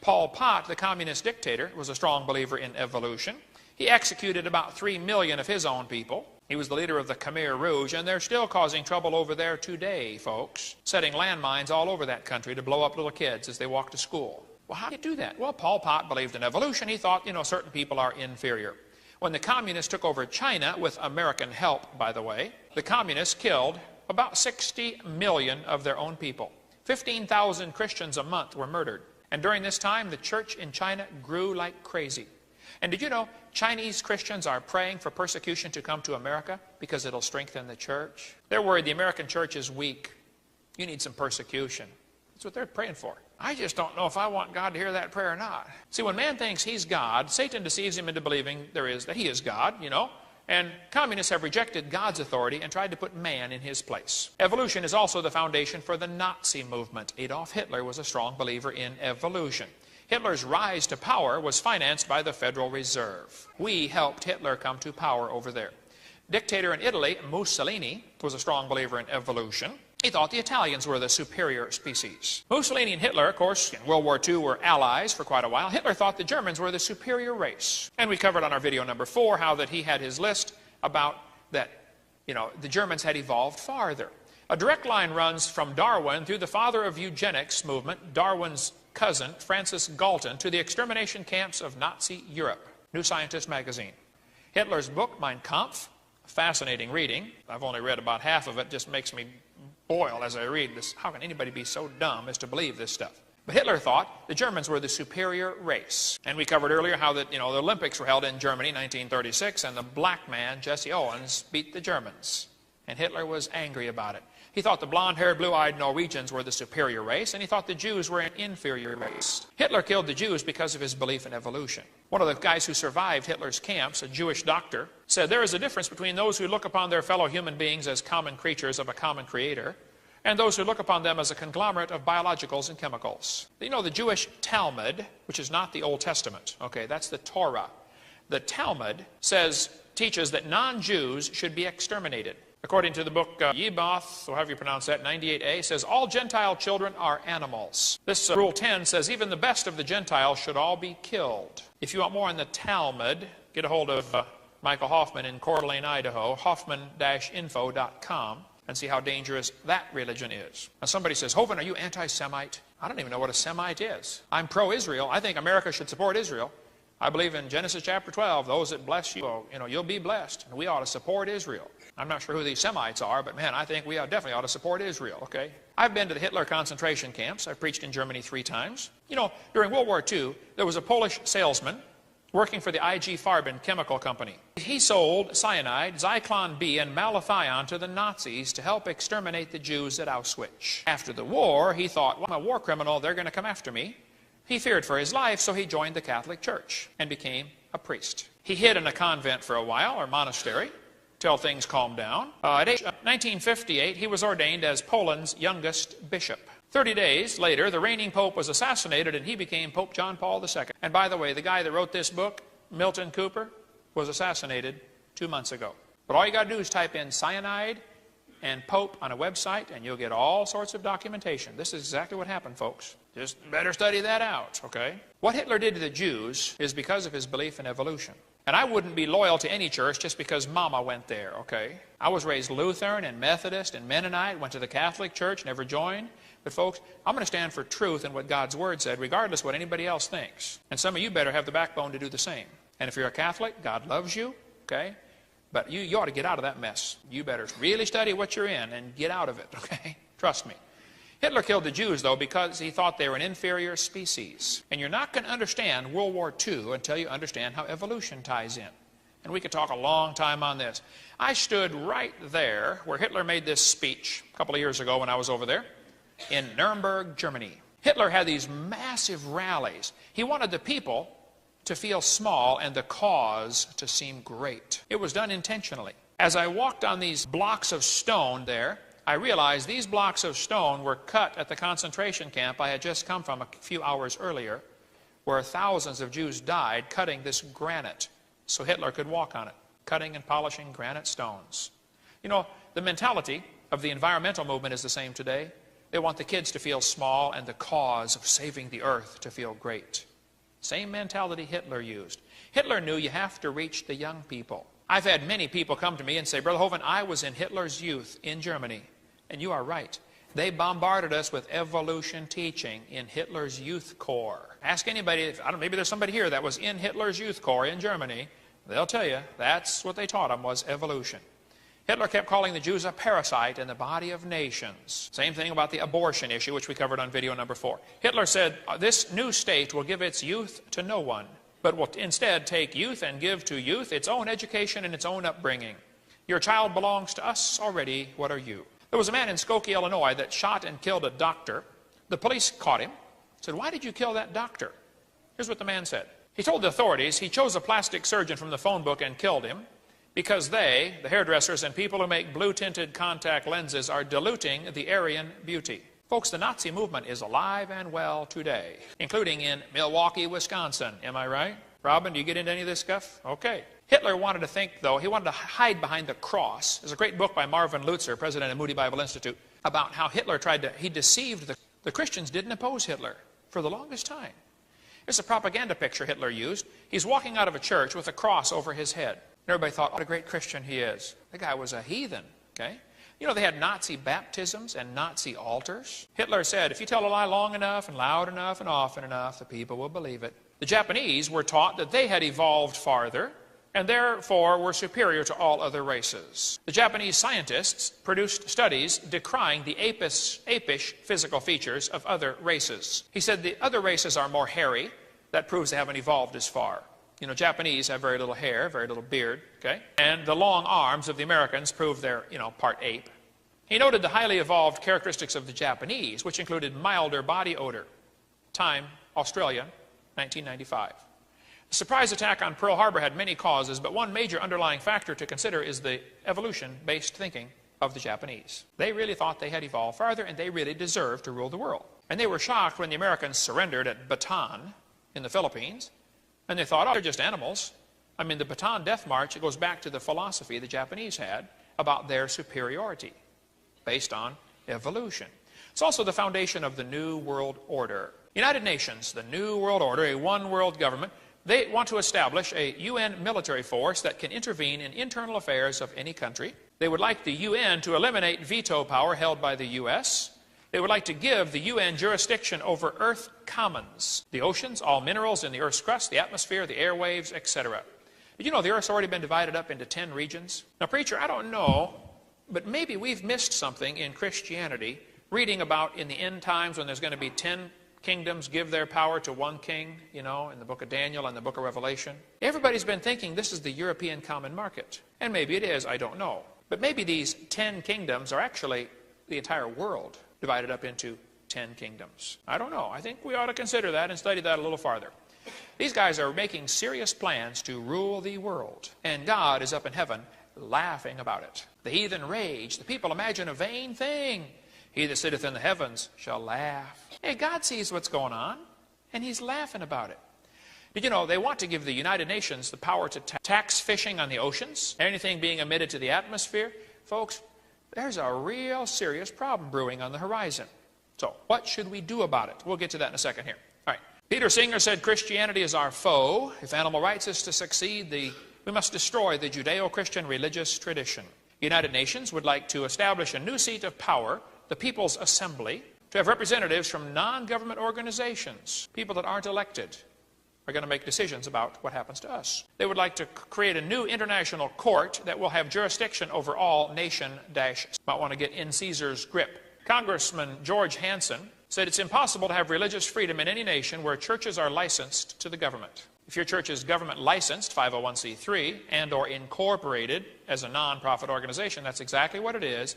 [SPEAKER 1] Pol Pot, the communist dictator, was a strong believer in evolution. He executed about 3 million of his own people. He was the leader of the Khmer Rouge, and they're still causing trouble over there today, folks, setting landmines all over that country to blow up little kids as they walk to school. Well, how do you do that? Well, Pol Pot believed in evolution. He thought, you know, certain people are inferior. When the communists took over China, with American help, by the way, the communists killed about 60 million of their own people. 15,000 Christians a month were murdered. And during this time, the church in China grew like crazy. And did you know Chinese Christians are praying for persecution to come to America because it'll strengthen the church? They're worried the American church is weak. You need some persecution. That's what they're praying for. I just don't know if I want God to hear that prayer or not. See, when man thinks he's God, Satan deceives him into believing that he is God, you know. And communists have rejected God's authority and tried to put man in his place. Evolution is also the foundation for the Nazi movement. Adolf Hitler was a strong believer in evolution. Hitler's rise to power was financed by the Federal Reserve. We helped Hitler come to power over there. Dictator in Italy, Mussolini, was a strong believer in evolution. He thought the Italians were the superior species. Mussolini and Hitler, of course, in World War II were allies for quite a while. Hitler thought the Germans were the superior race. And we covered on our video number 4 how that he had his list about that, you know, the Germans had evolved farther. A direct line runs from Darwin through the father of eugenics movement, Darwin's cousin, Francis Galton, to the extermination camps of Nazi Europe. New Scientist magazine. Hitler's book, Mein Kampf, fascinating reading. I've only read about half of it. Just makes me boil as I read this. How can anybody be so dumb as to believe this stuff? But Hitler thought the Germans were the superior race. And we covered earlier how that, you know, the Olympics were held in Germany in 1936, and the black man, Jesse Owens, beat the Germans. And Hitler was angry about it. He thought the blonde-haired, blue-eyed Norwegians were the superior race, and he thought the Jews were an inferior race. Hitler killed the Jews because of his belief in evolution. One of the guys who survived Hitler's camps, a Jewish doctor, said there is a difference between those who look upon their fellow human beings as common creatures of a common creator and those who look upon them as a conglomerate of biologicals and chemicals. You know, the Jewish Talmud, which is not the Old Testament, okay, that's the Torah. The Talmud teaches that non-Jews should be exterminated. According to the book Yeboth, or however you pronounce that, 98a, says all Gentile children are animals. This Rule 10 says even the best of the Gentiles should all be killed. If you want more on the Talmud, get a hold of Michael Hoffman in Coeur d'Alene, Idaho, hoffman-info.com, and see how dangerous that religion is. Now somebody says, Hovind, are you anti-Semite? I don't even know what a Semite is. I'm pro-Israel. I think America should support Israel. I believe in Genesis chapter 12, those that bless you, you'll be blessed. And we ought to support Israel. I'm not sure who these Semites are, but man, I think we definitely ought to support Israel, okay? I've been to the Hitler concentration camps. I've preached in Germany 3 times. During World War II, there was a Polish salesman working for the IG Farben chemical company. He sold cyanide, Zyklon B, and malathion to the Nazis to help exterminate the Jews at Auschwitz. After the war, he thought, well, I'm a war criminal, they're going to come after me. He feared for his life, so he joined the Catholic Church and became a priest. He hid in a convent for a while, or monastery, till things calmed down. At age 1958, he was ordained as Poland's youngest bishop. 30 days later, the reigning pope was assassinated, and he became Pope John Paul II. And by the way, the guy that wrote this book, Milton Cooper, was assassinated 2 months ago. But all you got to do is type in cyanide and pope on a website, and you'll get all sorts of documentation. This is exactly what happened, folks. Just better study that out, okay? What Hitler did to the Jews is because of his belief in evolution. And I wouldn't be loyal to any church just because Mama went there, okay? I was raised Lutheran and Methodist and Mennonite, went to the Catholic Church, never joined. But folks, I'm going to stand for truth and what God's Word said, regardless of what anybody else thinks. And some of you better have the backbone to do the same. And if you're a Catholic, God loves you, okay? But you ought to get out of that mess. You better really study what you're in and get out of it, okay? Trust me. Hitler killed the Jews, though, because he thought they were an inferior species. And you're not going to understand World War II until you understand how evolution ties in. And we could talk a long time on this. I stood right there where Hitler made this speech a couple of years ago when I was over there in Nuremberg, Germany. Hitler had these massive rallies. He wanted the people to feel small and the cause to seem great. It was done intentionally. As I walked on these blocks of stone there, I realized these blocks of stone were cut at the concentration camp I had just come from a few hours earlier, where thousands of Jews died cutting this granite so Hitler could walk on it, cutting and polishing granite stones. The mentality of the environmental movement is the same today. They want the kids to feel small and the cause of saving the earth to feel great. Same mentality Hitler used. Hitler knew you have to reach the young people. I've had many people come to me and say, Brother Hovind, I was in Hitler's youth in Germany. And you are right. They bombarded us with evolution teaching in Hitler's youth corps. Ask anybody, maybe there's somebody here that was in Hitler's youth corps in Germany. They'll tell you that's what they taught them was evolution. Hitler kept calling the Jews a parasite in the body of nations. Same thing about the abortion issue, which we covered on video number 4. Hitler said, this new state will give its youth to no one, but will instead take youth and give to youth its own education and its own upbringing. Your child belongs to us already. What are you? There was a man in Skokie, Illinois that shot and killed a doctor. The police caught him. Said, why did you kill that doctor? Here's what the man said. He told the authorities he chose a plastic surgeon from the phone book and killed him because they, the hairdressers and people who make blue-tinted contact lenses, are diluting the Aryan beauty. Folks, the Nazi movement is alive and well today, including in Milwaukee, Wisconsin. Am I right? Robin, do you get into any of this stuff? Okay. Hitler wanted to think, though, he wanted to hide behind the cross. There's a great book by Marvin Lutzer, president of Moody Bible Institute, about how Hitler he deceived the Christians didn't oppose Hitler for the longest time. Here's a propaganda picture Hitler used. He's walking out of a church with a cross over his head. And everybody thought, what a great Christian he is. The guy was a heathen, okay? They had Nazi baptisms and Nazi altars. Hitler said, if you tell a lie long enough and loud enough and often enough, the people will believe it. The Japanese were taught that they had evolved farther and therefore were superior to all other races. The Japanese scientists produced studies decrying the apish physical features of other races. He said the other races are more hairy. That proves they haven't evolved as far. Japanese have very little hair, very little beard, okay? And the long arms of the Americans prove they're, part ape. He noted the highly evolved characteristics of the Japanese, which included milder body odor. Time, Australia, 1995. The surprise attack on Pearl Harbor had many causes, but one major underlying factor to consider is the evolution-based thinking of the Japanese. They really thought they had evolved farther, and they really deserved to rule the world. And they were shocked when the Americans surrendered at Bataan in the Philippines, and they thought, oh, they're just animals. The Bataan Death March, it goes back to the philosophy the Japanese had about their superiority based on evolution. It's also the foundation of the New World Order. United Nations, the New World Order, a one-world government, they want to establish a UN military force that can intervene in internal affairs of any country. They would like the UN to eliminate veto power held by the U.S. They would like to give the UN jurisdiction over Earth commons, the oceans, all minerals in the Earth's crust, the atmosphere, the airwaves, etc. Did you know the Earth's already been divided up into 10 regions? Now, preacher, I don't know, but maybe we've missed something in Christianity, reading about in the end times when there's going to be 10 kingdoms give their power to one king, you know, in the book of Daniel and the book of Revelation. Everybody's been thinking this is the European common market. And maybe it is, I don't know. But maybe these 10 kingdoms are actually the entire world divided up into 10 kingdoms. I don't know. I think we ought to consider that and study that a little farther. These guys are making serious plans to rule the world. And God is up in heaven laughing about it. The heathen rage. The people imagine a vain thing. He that sitteth in the heavens shall laugh. Hey, God sees what's going on, and he's laughing about it. Did you know they want to give the United Nations the power to tax fishing on the oceans, anything being emitted to the atmosphere? Folks, there's a real serious problem brewing on the horizon. So, what should we do about it? We'll get to that in a second here. All right. Peter Singer said Christianity is our foe. If animal rights is to succeed, we must destroy the Judeo-Christian religious tradition. The United Nations would like to establish a new seat of power, the People's Assembly, to have representatives from non-government organizations, people that aren't elected, are going to make decisions about what happens to us. They would like to create a new international court that will have jurisdiction over all nation dash. Might want to get in Caesar's grip. Congressman George Hansen said it's impossible to have religious freedom in any nation where churches are licensed to the government. If your church is government licensed, 501c3, and or incorporated as a non-profit organization, that's exactly what it is.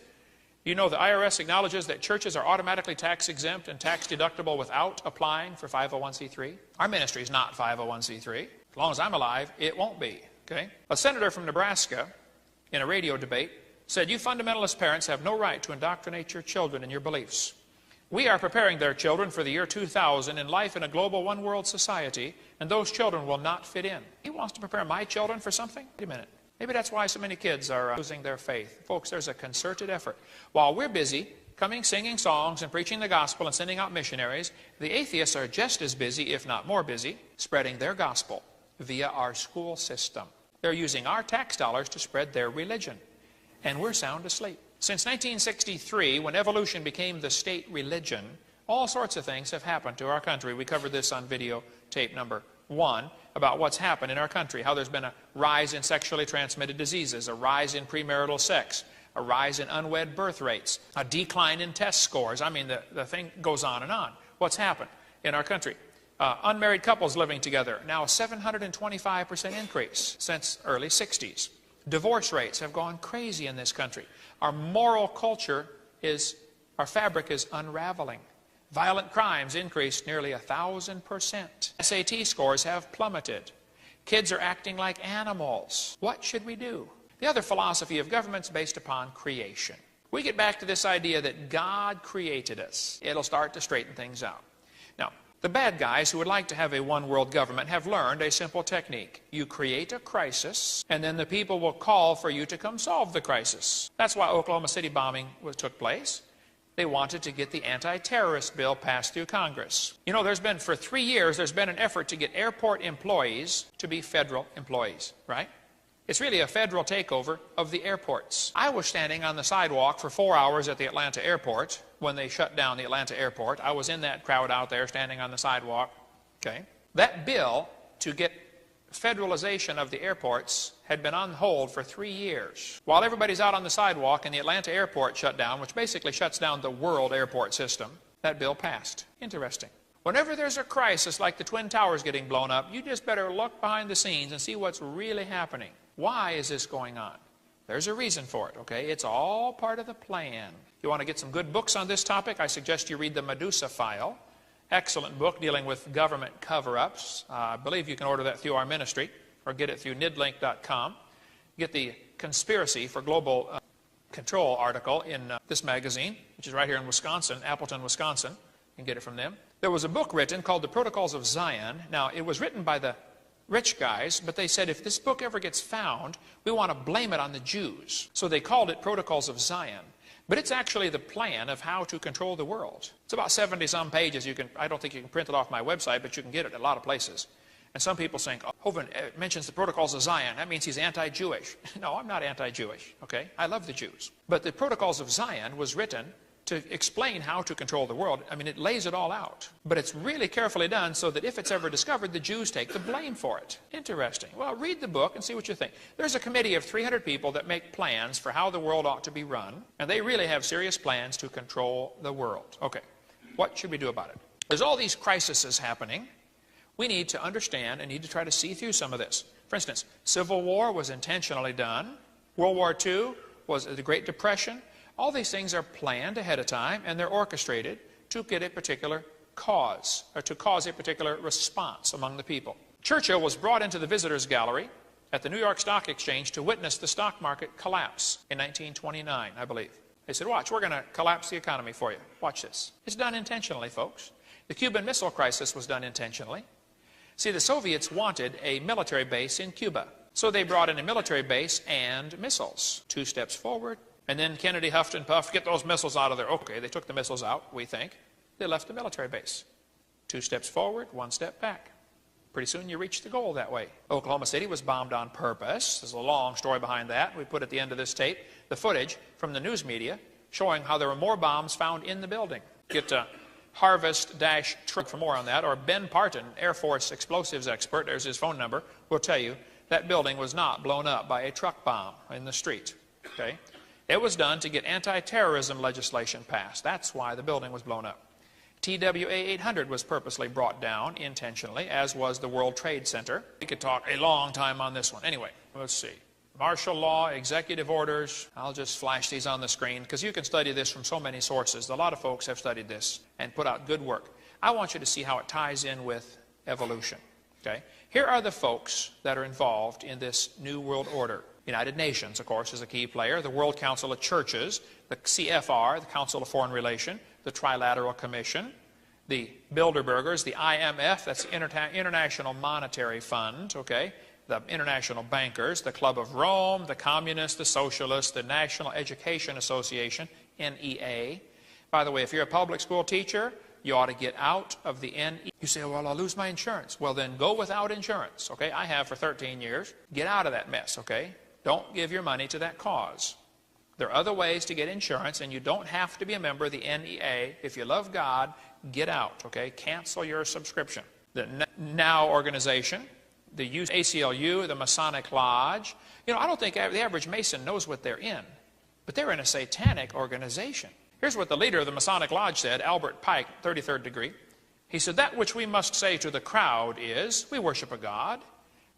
[SPEAKER 1] You know the IRS acknowledges that churches are automatically tax exempt and tax deductible without applying for 501c3. Our ministry is not 501c3. As long as I'm alive, it won't be. Okay? A senator from Nebraska, in a radio debate, said, you fundamentalist parents have no right to indoctrinate your children in your beliefs. We are preparing their children for the year 2000 in life in a global one-world society, and those children will not fit in. He wants to prepare my children for something? Wait a minute. Maybe that's why so many kids are losing their faith. Folks, there's a concerted effort. While we're busy coming, singing songs and preaching the gospel and sending out missionaries, the atheists are just as busy, if not more busy, spreading their gospel via our school system. They're using our tax dollars to spread their religion. And we're sound asleep. Since 1963, when evolution became the state religion, all sorts of things have happened to our country. We covered this on video tape number 1 about what's happened in our country, how there's been a rise in sexually transmitted diseases, a rise in premarital sex, a rise in unwed birth rates, a decline in test scores. I mean, the thing goes on and on. What's happened in our country? Unmarried couples living together, now a 725% increase since early 60s. Divorce rates have gone crazy in this country. Our moral culture our fabric is unraveling. Violent crimes increased nearly 1,000%. SAT scores have plummeted. Kids are acting like animals. What should we do? The other philosophy of government is based upon creation. We get back to this idea that God created us. It'll start to straighten things out. Now, the bad guys who would like to have a one-world government have learned a simple technique. You create a crisis, and then the people will call for you to come solve the crisis. That's why Oklahoma City bombing took place. They wanted to get the anti-terrorist bill passed through Congress. You know, for 3 years, there's been an effort to get airport employees to be federal employees, right? It's really a federal takeover of the airports. I was standing on the sidewalk for 4 hours at the Atlanta airport when they shut down the Atlanta airport. I was in that crowd out there standing on the sidewalk. Okay. That bill to get federalization of the airports had been on hold for 3 years. While everybody's out on the sidewalk and the Atlanta airport shut down, which basically shuts down the world airport system, that bill passed. Interesting. Whenever there's a crisis like the Twin Towers getting blown up, you just better look behind the scenes and see what's really happening. Why is this going on? There's a reason for it, okay? It's all part of the plan. If you want to get some good books on this topic, I suggest you read the Medusa File. Excellent book dealing with government cover-ups. I believe you can order that through our ministry or get it through nidlink.com. Get the Conspiracy for Global Control article in this magazine, which is right here in Wisconsin, Appleton, Wisconsin. You can get it from them. There was a book written called The Protocols of Zion. Now, it was written by the rich guys, but they said if this book ever gets found, we want to blame it on the Jews. So they called it Protocols of Zion. But it's actually the plan of how to control the world. It's about 70-some pages. I don't think you can print it off my website, but you can get it at a lot of places. And some people think, oh, Hovind mentions the Protocols of Zion. That means he's anti-Jewish. No, I'm not anti-Jewish, okay? I love the Jews. But the Protocols of Zion was written to explain how to control the world. I mean, it lays it all out. But it's really carefully done so that if it's ever discovered, the Jews take the blame for it. Interesting. Well, read the book and see what you think. There's a committee of 300 people that make plans for how the world ought to be run, and they really have serious plans to control the world. Okay, what should we do about it? There's all these crises happening. We need to understand and need to try to see through some of this. For instance, Civil War was intentionally done. World War II was the Great Depression. All these things are planned ahead of time, and they're orchestrated to get a particular cause, or to cause a particular response among the people. Churchill was brought into the visitors gallery at the New York Stock Exchange to witness the stock market collapse in 1929, I believe. They said, watch, we're going to collapse the economy for you. Watch this. It's done intentionally, folks. The Cuban Missile Crisis was done intentionally. See, the Soviets wanted a military base in Cuba. So they brought in a military base and missiles. 2 steps forward. And then Kennedy huffed and puffed, get those missiles out of there. Okay, they took the missiles out, we think. They left the military base. 2 steps forward, 1 step back. Pretty soon you reach the goal that way. Oklahoma City was bombed on purpose. There's a long story behind that. We put at the end of this tape the footage from the news media showing how there were more bombs found in the building. Get Harvest-Truck for more on that, or Ben Parton, Air Force explosives expert, there's his phone number, will tell you that building was not blown up by a truck bomb in the street. Okay? It was done to get anti-terrorism legislation passed. That's why the building was blown up. TWA 800 was purposely brought down intentionally, as was the World Trade Center. We could talk a long time on this one. Anyway, let's see. Martial law, executive orders. I'll just flash these on the screen because you can study this from so many sources. A lot of folks have studied this and put out good work. I want you to see how it ties in with evolution. Okay? Here are the folks that are involved in this New World Order. United Nations, of course, is a key player. The World Council of Churches, the CFR, the Council of Foreign Relations, the Trilateral Commission, the Bilderbergers, the IMF, that's the International Monetary Fund, okay? The international bankers, the Club of Rome, the Communists, the Socialists, the National Education Association, NEA. By the way, if you're a public school teacher, you ought to get out of the NEA. You say, well, I'll lose my insurance. Well, then go without insurance, okay? I have for 13 years. Get out of that mess, okay? Don't give your money to that cause. There are other ways to get insurance, and you don't have to be a member of the NEA. If you love God, get out, okay? Cancel your subscription. The NOW organization, the ACLU, the Masonic Lodge. You know, I don't think the average Mason knows what they're in, but they're in a satanic organization. Here's what the leader of the Masonic Lodge said, Albert Pike, 33rd degree. He said, that which we must say to the crowd is, we worship a God,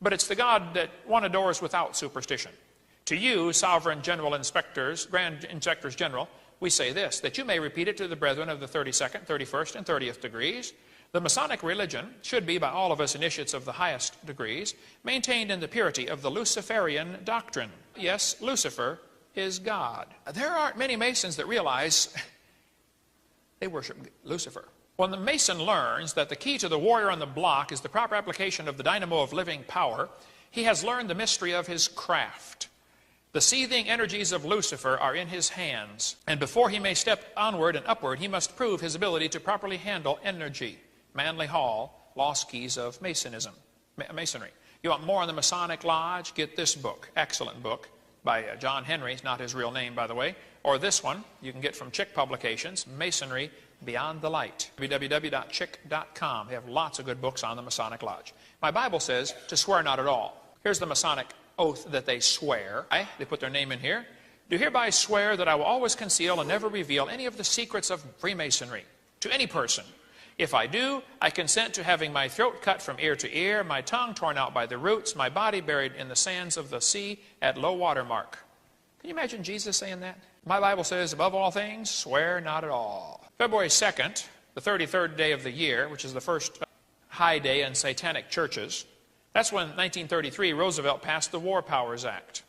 [SPEAKER 1] but it's the God that one adores without superstition. To you, sovereign general inspectors, grand inspectors general, we say this, that you may repeat it to the brethren of the 32nd, 31st, and 30th degrees. The Masonic religion should be, by all of us initiates of the highest degrees, maintained in the purity of the Luciferian doctrine. Yes, Lucifer is God. There aren't many Masons that realize they worship Lucifer. When the Mason learns that the key to the warrior on the block is the proper application of the dynamo of living power, he has learned the mystery of his craft. The seething energies of Lucifer are in his hands, and before he may step onward and upward, he must prove his ability to properly handle energy. Manly Hall, Lost Keys of Masonry. You want more on the Masonic Lodge? Get this book, excellent book, by John Henry, it's not his real name, by the way, or this one you can get from Chick Publications, Masonry Beyond the Light, www.chick.com. They have lots of good books on the Masonic Lodge. My Bible says to swear not at all. Here's the Masonic oath that they swear. They put their name in here. Do hereby swear that I will always conceal and never reveal any of the secrets of Freemasonry to any person. If I do, I consent to having my throat cut from ear to ear, my tongue torn out by the roots, my body buried in the sands of the sea at low water mark. Can you imagine Jesus saying that? My Bible says, above all things, swear not at all. February 2nd, the 33rd day of the year, which is the first high day in satanic churches, that's when, 1933, Roosevelt passed the War Powers Act.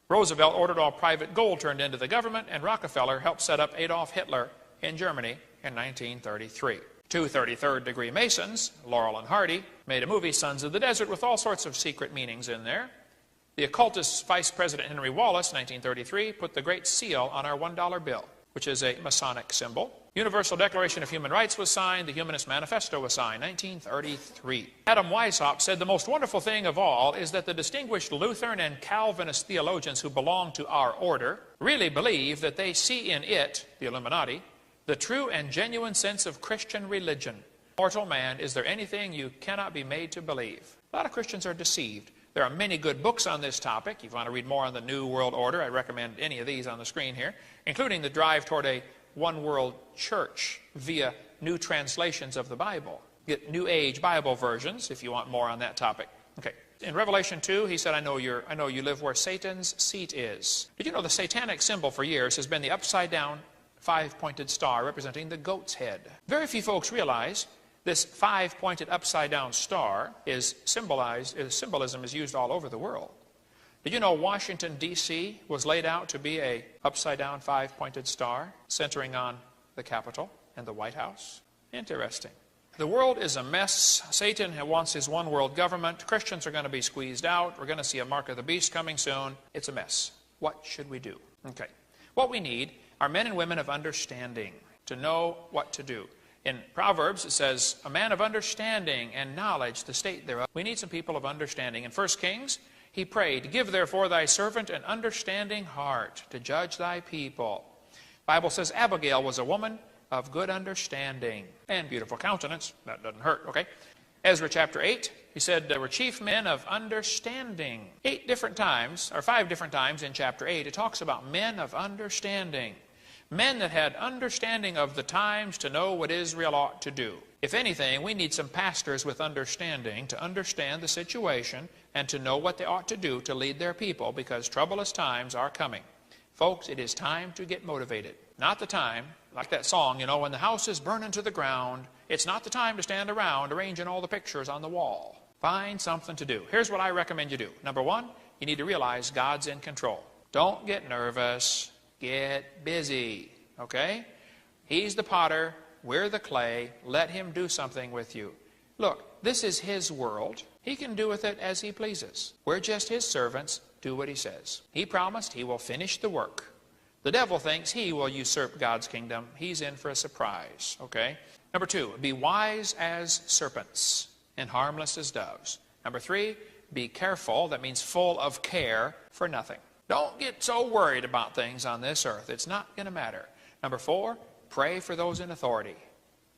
[SPEAKER 1] Roosevelt ordered all private gold turned into the government, and Rockefeller helped set up Adolf Hitler in Germany in 1933. Two 33rd-degree Masons, Laurel and Hardy, made a movie, Sons of the Desert, with all sorts of secret meanings in there. The occultist Vice President Henry Wallace, 1933, put the Great Seal on our $1 bill, which is a Masonic symbol. Universal Declaration of Human Rights was signed. The Humanist Manifesto was signed, 1933. Adam Weishaupt said the most wonderful thing of all is that the distinguished Lutheran and Calvinist theologians who belong to our order really believe that they see in it, the Illuminati, the true and genuine sense of Christian religion. Mortal man, is there anything you cannot be made to believe? A lot of Christians are deceived. There are many good books on this topic. If you want to read more on the New World Order, I recommend any of these on the screen here, including The Drive Toward a One World Church via new translations of the Bible. Get New Age Bible versions if you want more on that topic. Okay. In Revelation 2, he said, I know you live where Satan's seat is. Did you know the satanic symbol for years has been the upside-down five-pointed star representing the goat's head? Very few folks realize this five-pointed upside-down star symbolism is used all over the world. Did you know Washington, D.C. was laid out to be a upside-down five-pointed star centering on the Capitol and the White House? Interesting. The world is a mess. Satan wants his one-world government. Christians are going to be squeezed out. We're going to see a mark of the beast coming soon. It's a mess. What should we do? Okay. What we need are men and women of understanding to know what to do. In Proverbs, it says, a man of understanding and knowledge, the state thereof. We need some people of understanding. In 1 Kings, he prayed, give therefore thy servant an understanding heart to judge thy people. The Bible says Abigail was a woman of good understanding and beautiful countenance. That doesn't hurt, okay? Ezra chapter 8, he said there were chief men of understanding. 5 different times in chapter 8, it talks about men of understanding. Men that had understanding of the times to know what Israel ought to do. If anything, we need some pastors with understanding to understand the situation and to know what they ought to do to lead their people, because troublous times are coming. Folks, it is time to get motivated. Not the time, like that song, you know, when the house is burning to the ground, it's not the time to stand around arranging all the pictures on the wall. Find something to do. Here's what I recommend you do. Number one, you need to realize God's in control. Don't get nervous. Get busy, okay? He's the potter, we're the clay. Let him do something with you. Look, this is his world. He can do with it as he pleases. We're just his servants. Do what he says. He promised he will finish the work. The devil thinks he will usurp God's kingdom. He's in for a surprise, okay? Number two, be wise as serpents and harmless as doves. Number three, be careful. That means full of care for nothing. Don't get so worried about things on this earth. It's not going to matter. Number four, pray for those in authority.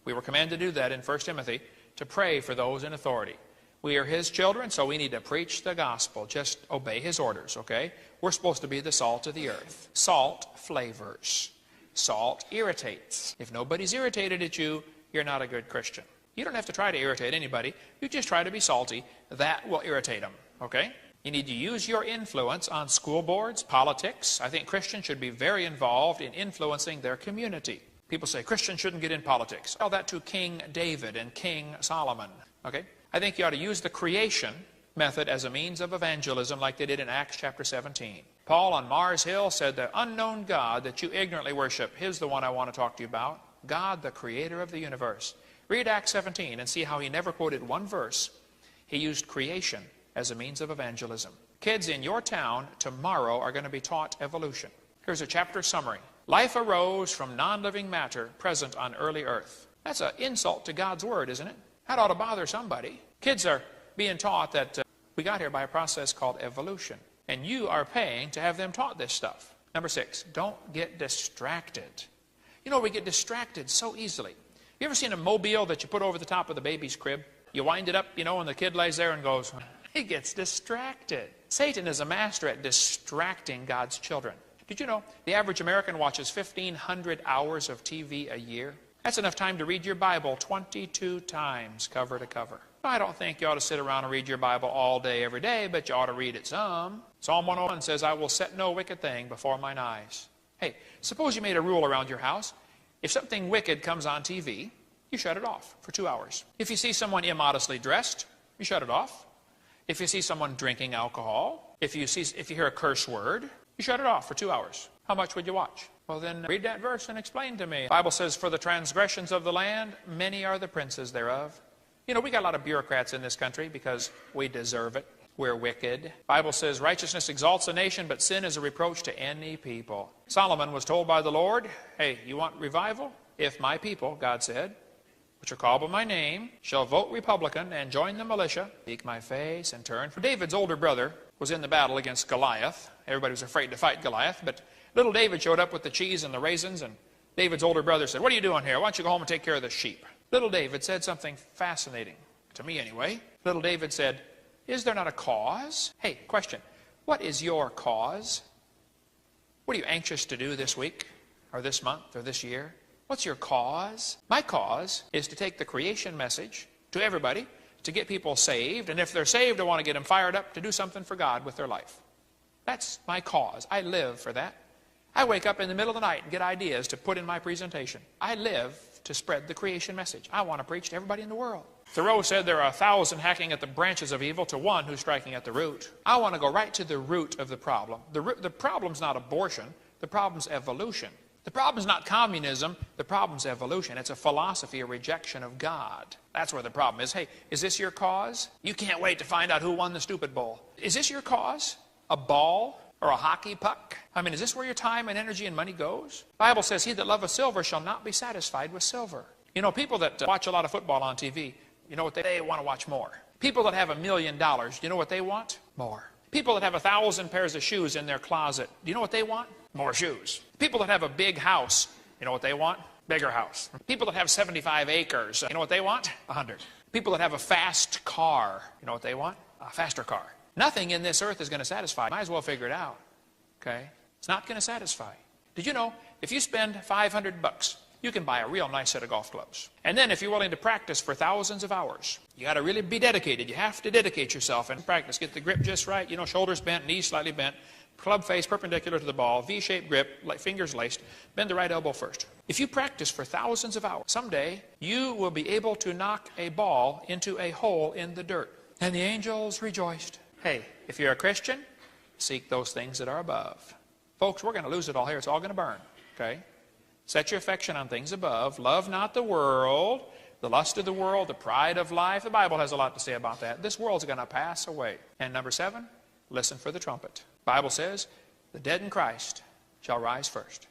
[SPEAKER 1] We were commanded to do that in 1 Timothy, to pray for those in authority. We are his children, so we need to preach the gospel. Just obey his orders, okay? We're supposed to be the salt of the earth. Salt flavors. Salt irritates. If nobody's irritated at you, you're not a good Christian. You don't have to try to irritate anybody. You just try to be salty. That will irritate them, okay? You need to use your influence on school boards, politics. I think Christians should be very involved in influencing their community. People say Christians shouldn't get in politics. Tell that to King David and King Solomon. Okay? I think you ought to use the creation method as a means of evangelism like they did in Acts chapter 17. Paul on Mars Hill said, the unknown God that you ignorantly worship, here's the one I want to talk to you about. God, the creator of the universe. Read Acts 17 and see how he never quoted one verse. He used creation as a means of evangelism. Kids in your town tomorrow are going to be taught evolution. Here's a chapter summary. Life arose from non-living matter present on early earth. That's an insult to God's word, isn't it? That ought to bother somebody. Kids are being taught that we got here by a process called evolution. And you are paying to have them taught this stuff. Number 6, don't get distracted. You know, we get distracted so easily. You ever seen a mobile that you put over the top of the baby's crib? You wind it up, you know, and the kid lays there and goes, he gets distracted. Satan is a master at distracting God's children. Did you know the average American watches 1,500 hours of TV a year? That's enough time to read your Bible 22 times cover to cover. I don't think you ought to sit around and read your Bible all day, every day, but you ought to read it some. Psalm 101 says, I will set no wicked thing before mine eyes. Hey, suppose you made a rule around your house. If something wicked comes on TV, you shut it off for 2 hours. If you see someone immodestly dressed, you shut it off. If you see someone drinking alcohol, if you hear a curse word, you shut it off for 2 hours. How much would you watch? Well, then read that verse and explain to me. The Bible says, for the transgressions of the land, many are the princes thereof. You know, we got a lot of bureaucrats in this country because we deserve it. We're wicked. The Bible says, righteousness exalts a nation, but sin is a reproach to any people. Solomon was told by the Lord, hey, you want revival? If my people, God said, which are called by my name, shall vote Republican and join the militia, seek my face and turn. For David's older brother was in the battle against Goliath. Everybody was afraid to fight Goliath, but little David showed up with the cheese and the raisins, and David's older brother said, what are you doing here? Why don't you go home and take care of the sheep? Little David said something fascinating, to me anyway. Little David said, is there not a cause? Hey, question, what is your cause? What are you anxious to do this week, or this month, or this year? What's your cause? My cause is to take the creation message to everybody, to get people saved, and if they're saved, I want to get them fired up to do something for God with their life. That's my cause. I live for that. I wake up in the middle of the night and get ideas to put in my presentation. I live to spread the creation message. I want to preach to everybody in the world. Thoreau said there are 1,000 hacking at the branches of evil to one who's striking at the root. I want to go right to the root of the problem. The problem's not abortion. The problem's evolution. The problem's not communism. The problem's evolution. It's a philosophy, a rejection of God. That's where the problem is. Hey, is this your cause? You can't wait to find out who won the stupid bowl. Is this your cause? A ball? Or a hockey puck? I mean, is this where your time and energy and money goes? The Bible says, he that loveth silver shall not be satisfied with silver. You know, people that watch a lot of football on TV, you know what they want to watch more. People that have $1 million, you know what they want? More. People that have 1,000 pairs of shoes in their closet, do you know what they want? More shoes. People that have a big house, you know what they want? Bigger house. People that have 75 acres, you know what they want? 100. People that have a fast car, you know what they want? A faster car. Nothing in this earth is going to satisfy. Might as well figure it out. Okay? It's not going to satisfy. Did you know, if you spend $500, you can buy a real nice set of golf clubs. And then if you're willing to practice for thousands of hours, you got to really be dedicated. You have to dedicate yourself and practice. Get the grip just right. You know, shoulders bent, knees slightly bent, club face perpendicular to the ball, V-shaped grip, fingers laced, bend the right elbow first. If you practice for thousands of hours, someday you will be able to knock a ball into a hole in the dirt. And the angels rejoiced. Hey, if you're a Christian, seek those things that are above. Folks, we're going to lose it all here. It's all going to burn. Okay? Set your affection on things above. Love not the world, the lust of the world, the pride of life. The Bible has a lot to say about that. This world's going to pass away. And number 7, listen for the trumpet. The Bible says, the dead in Christ shall rise first.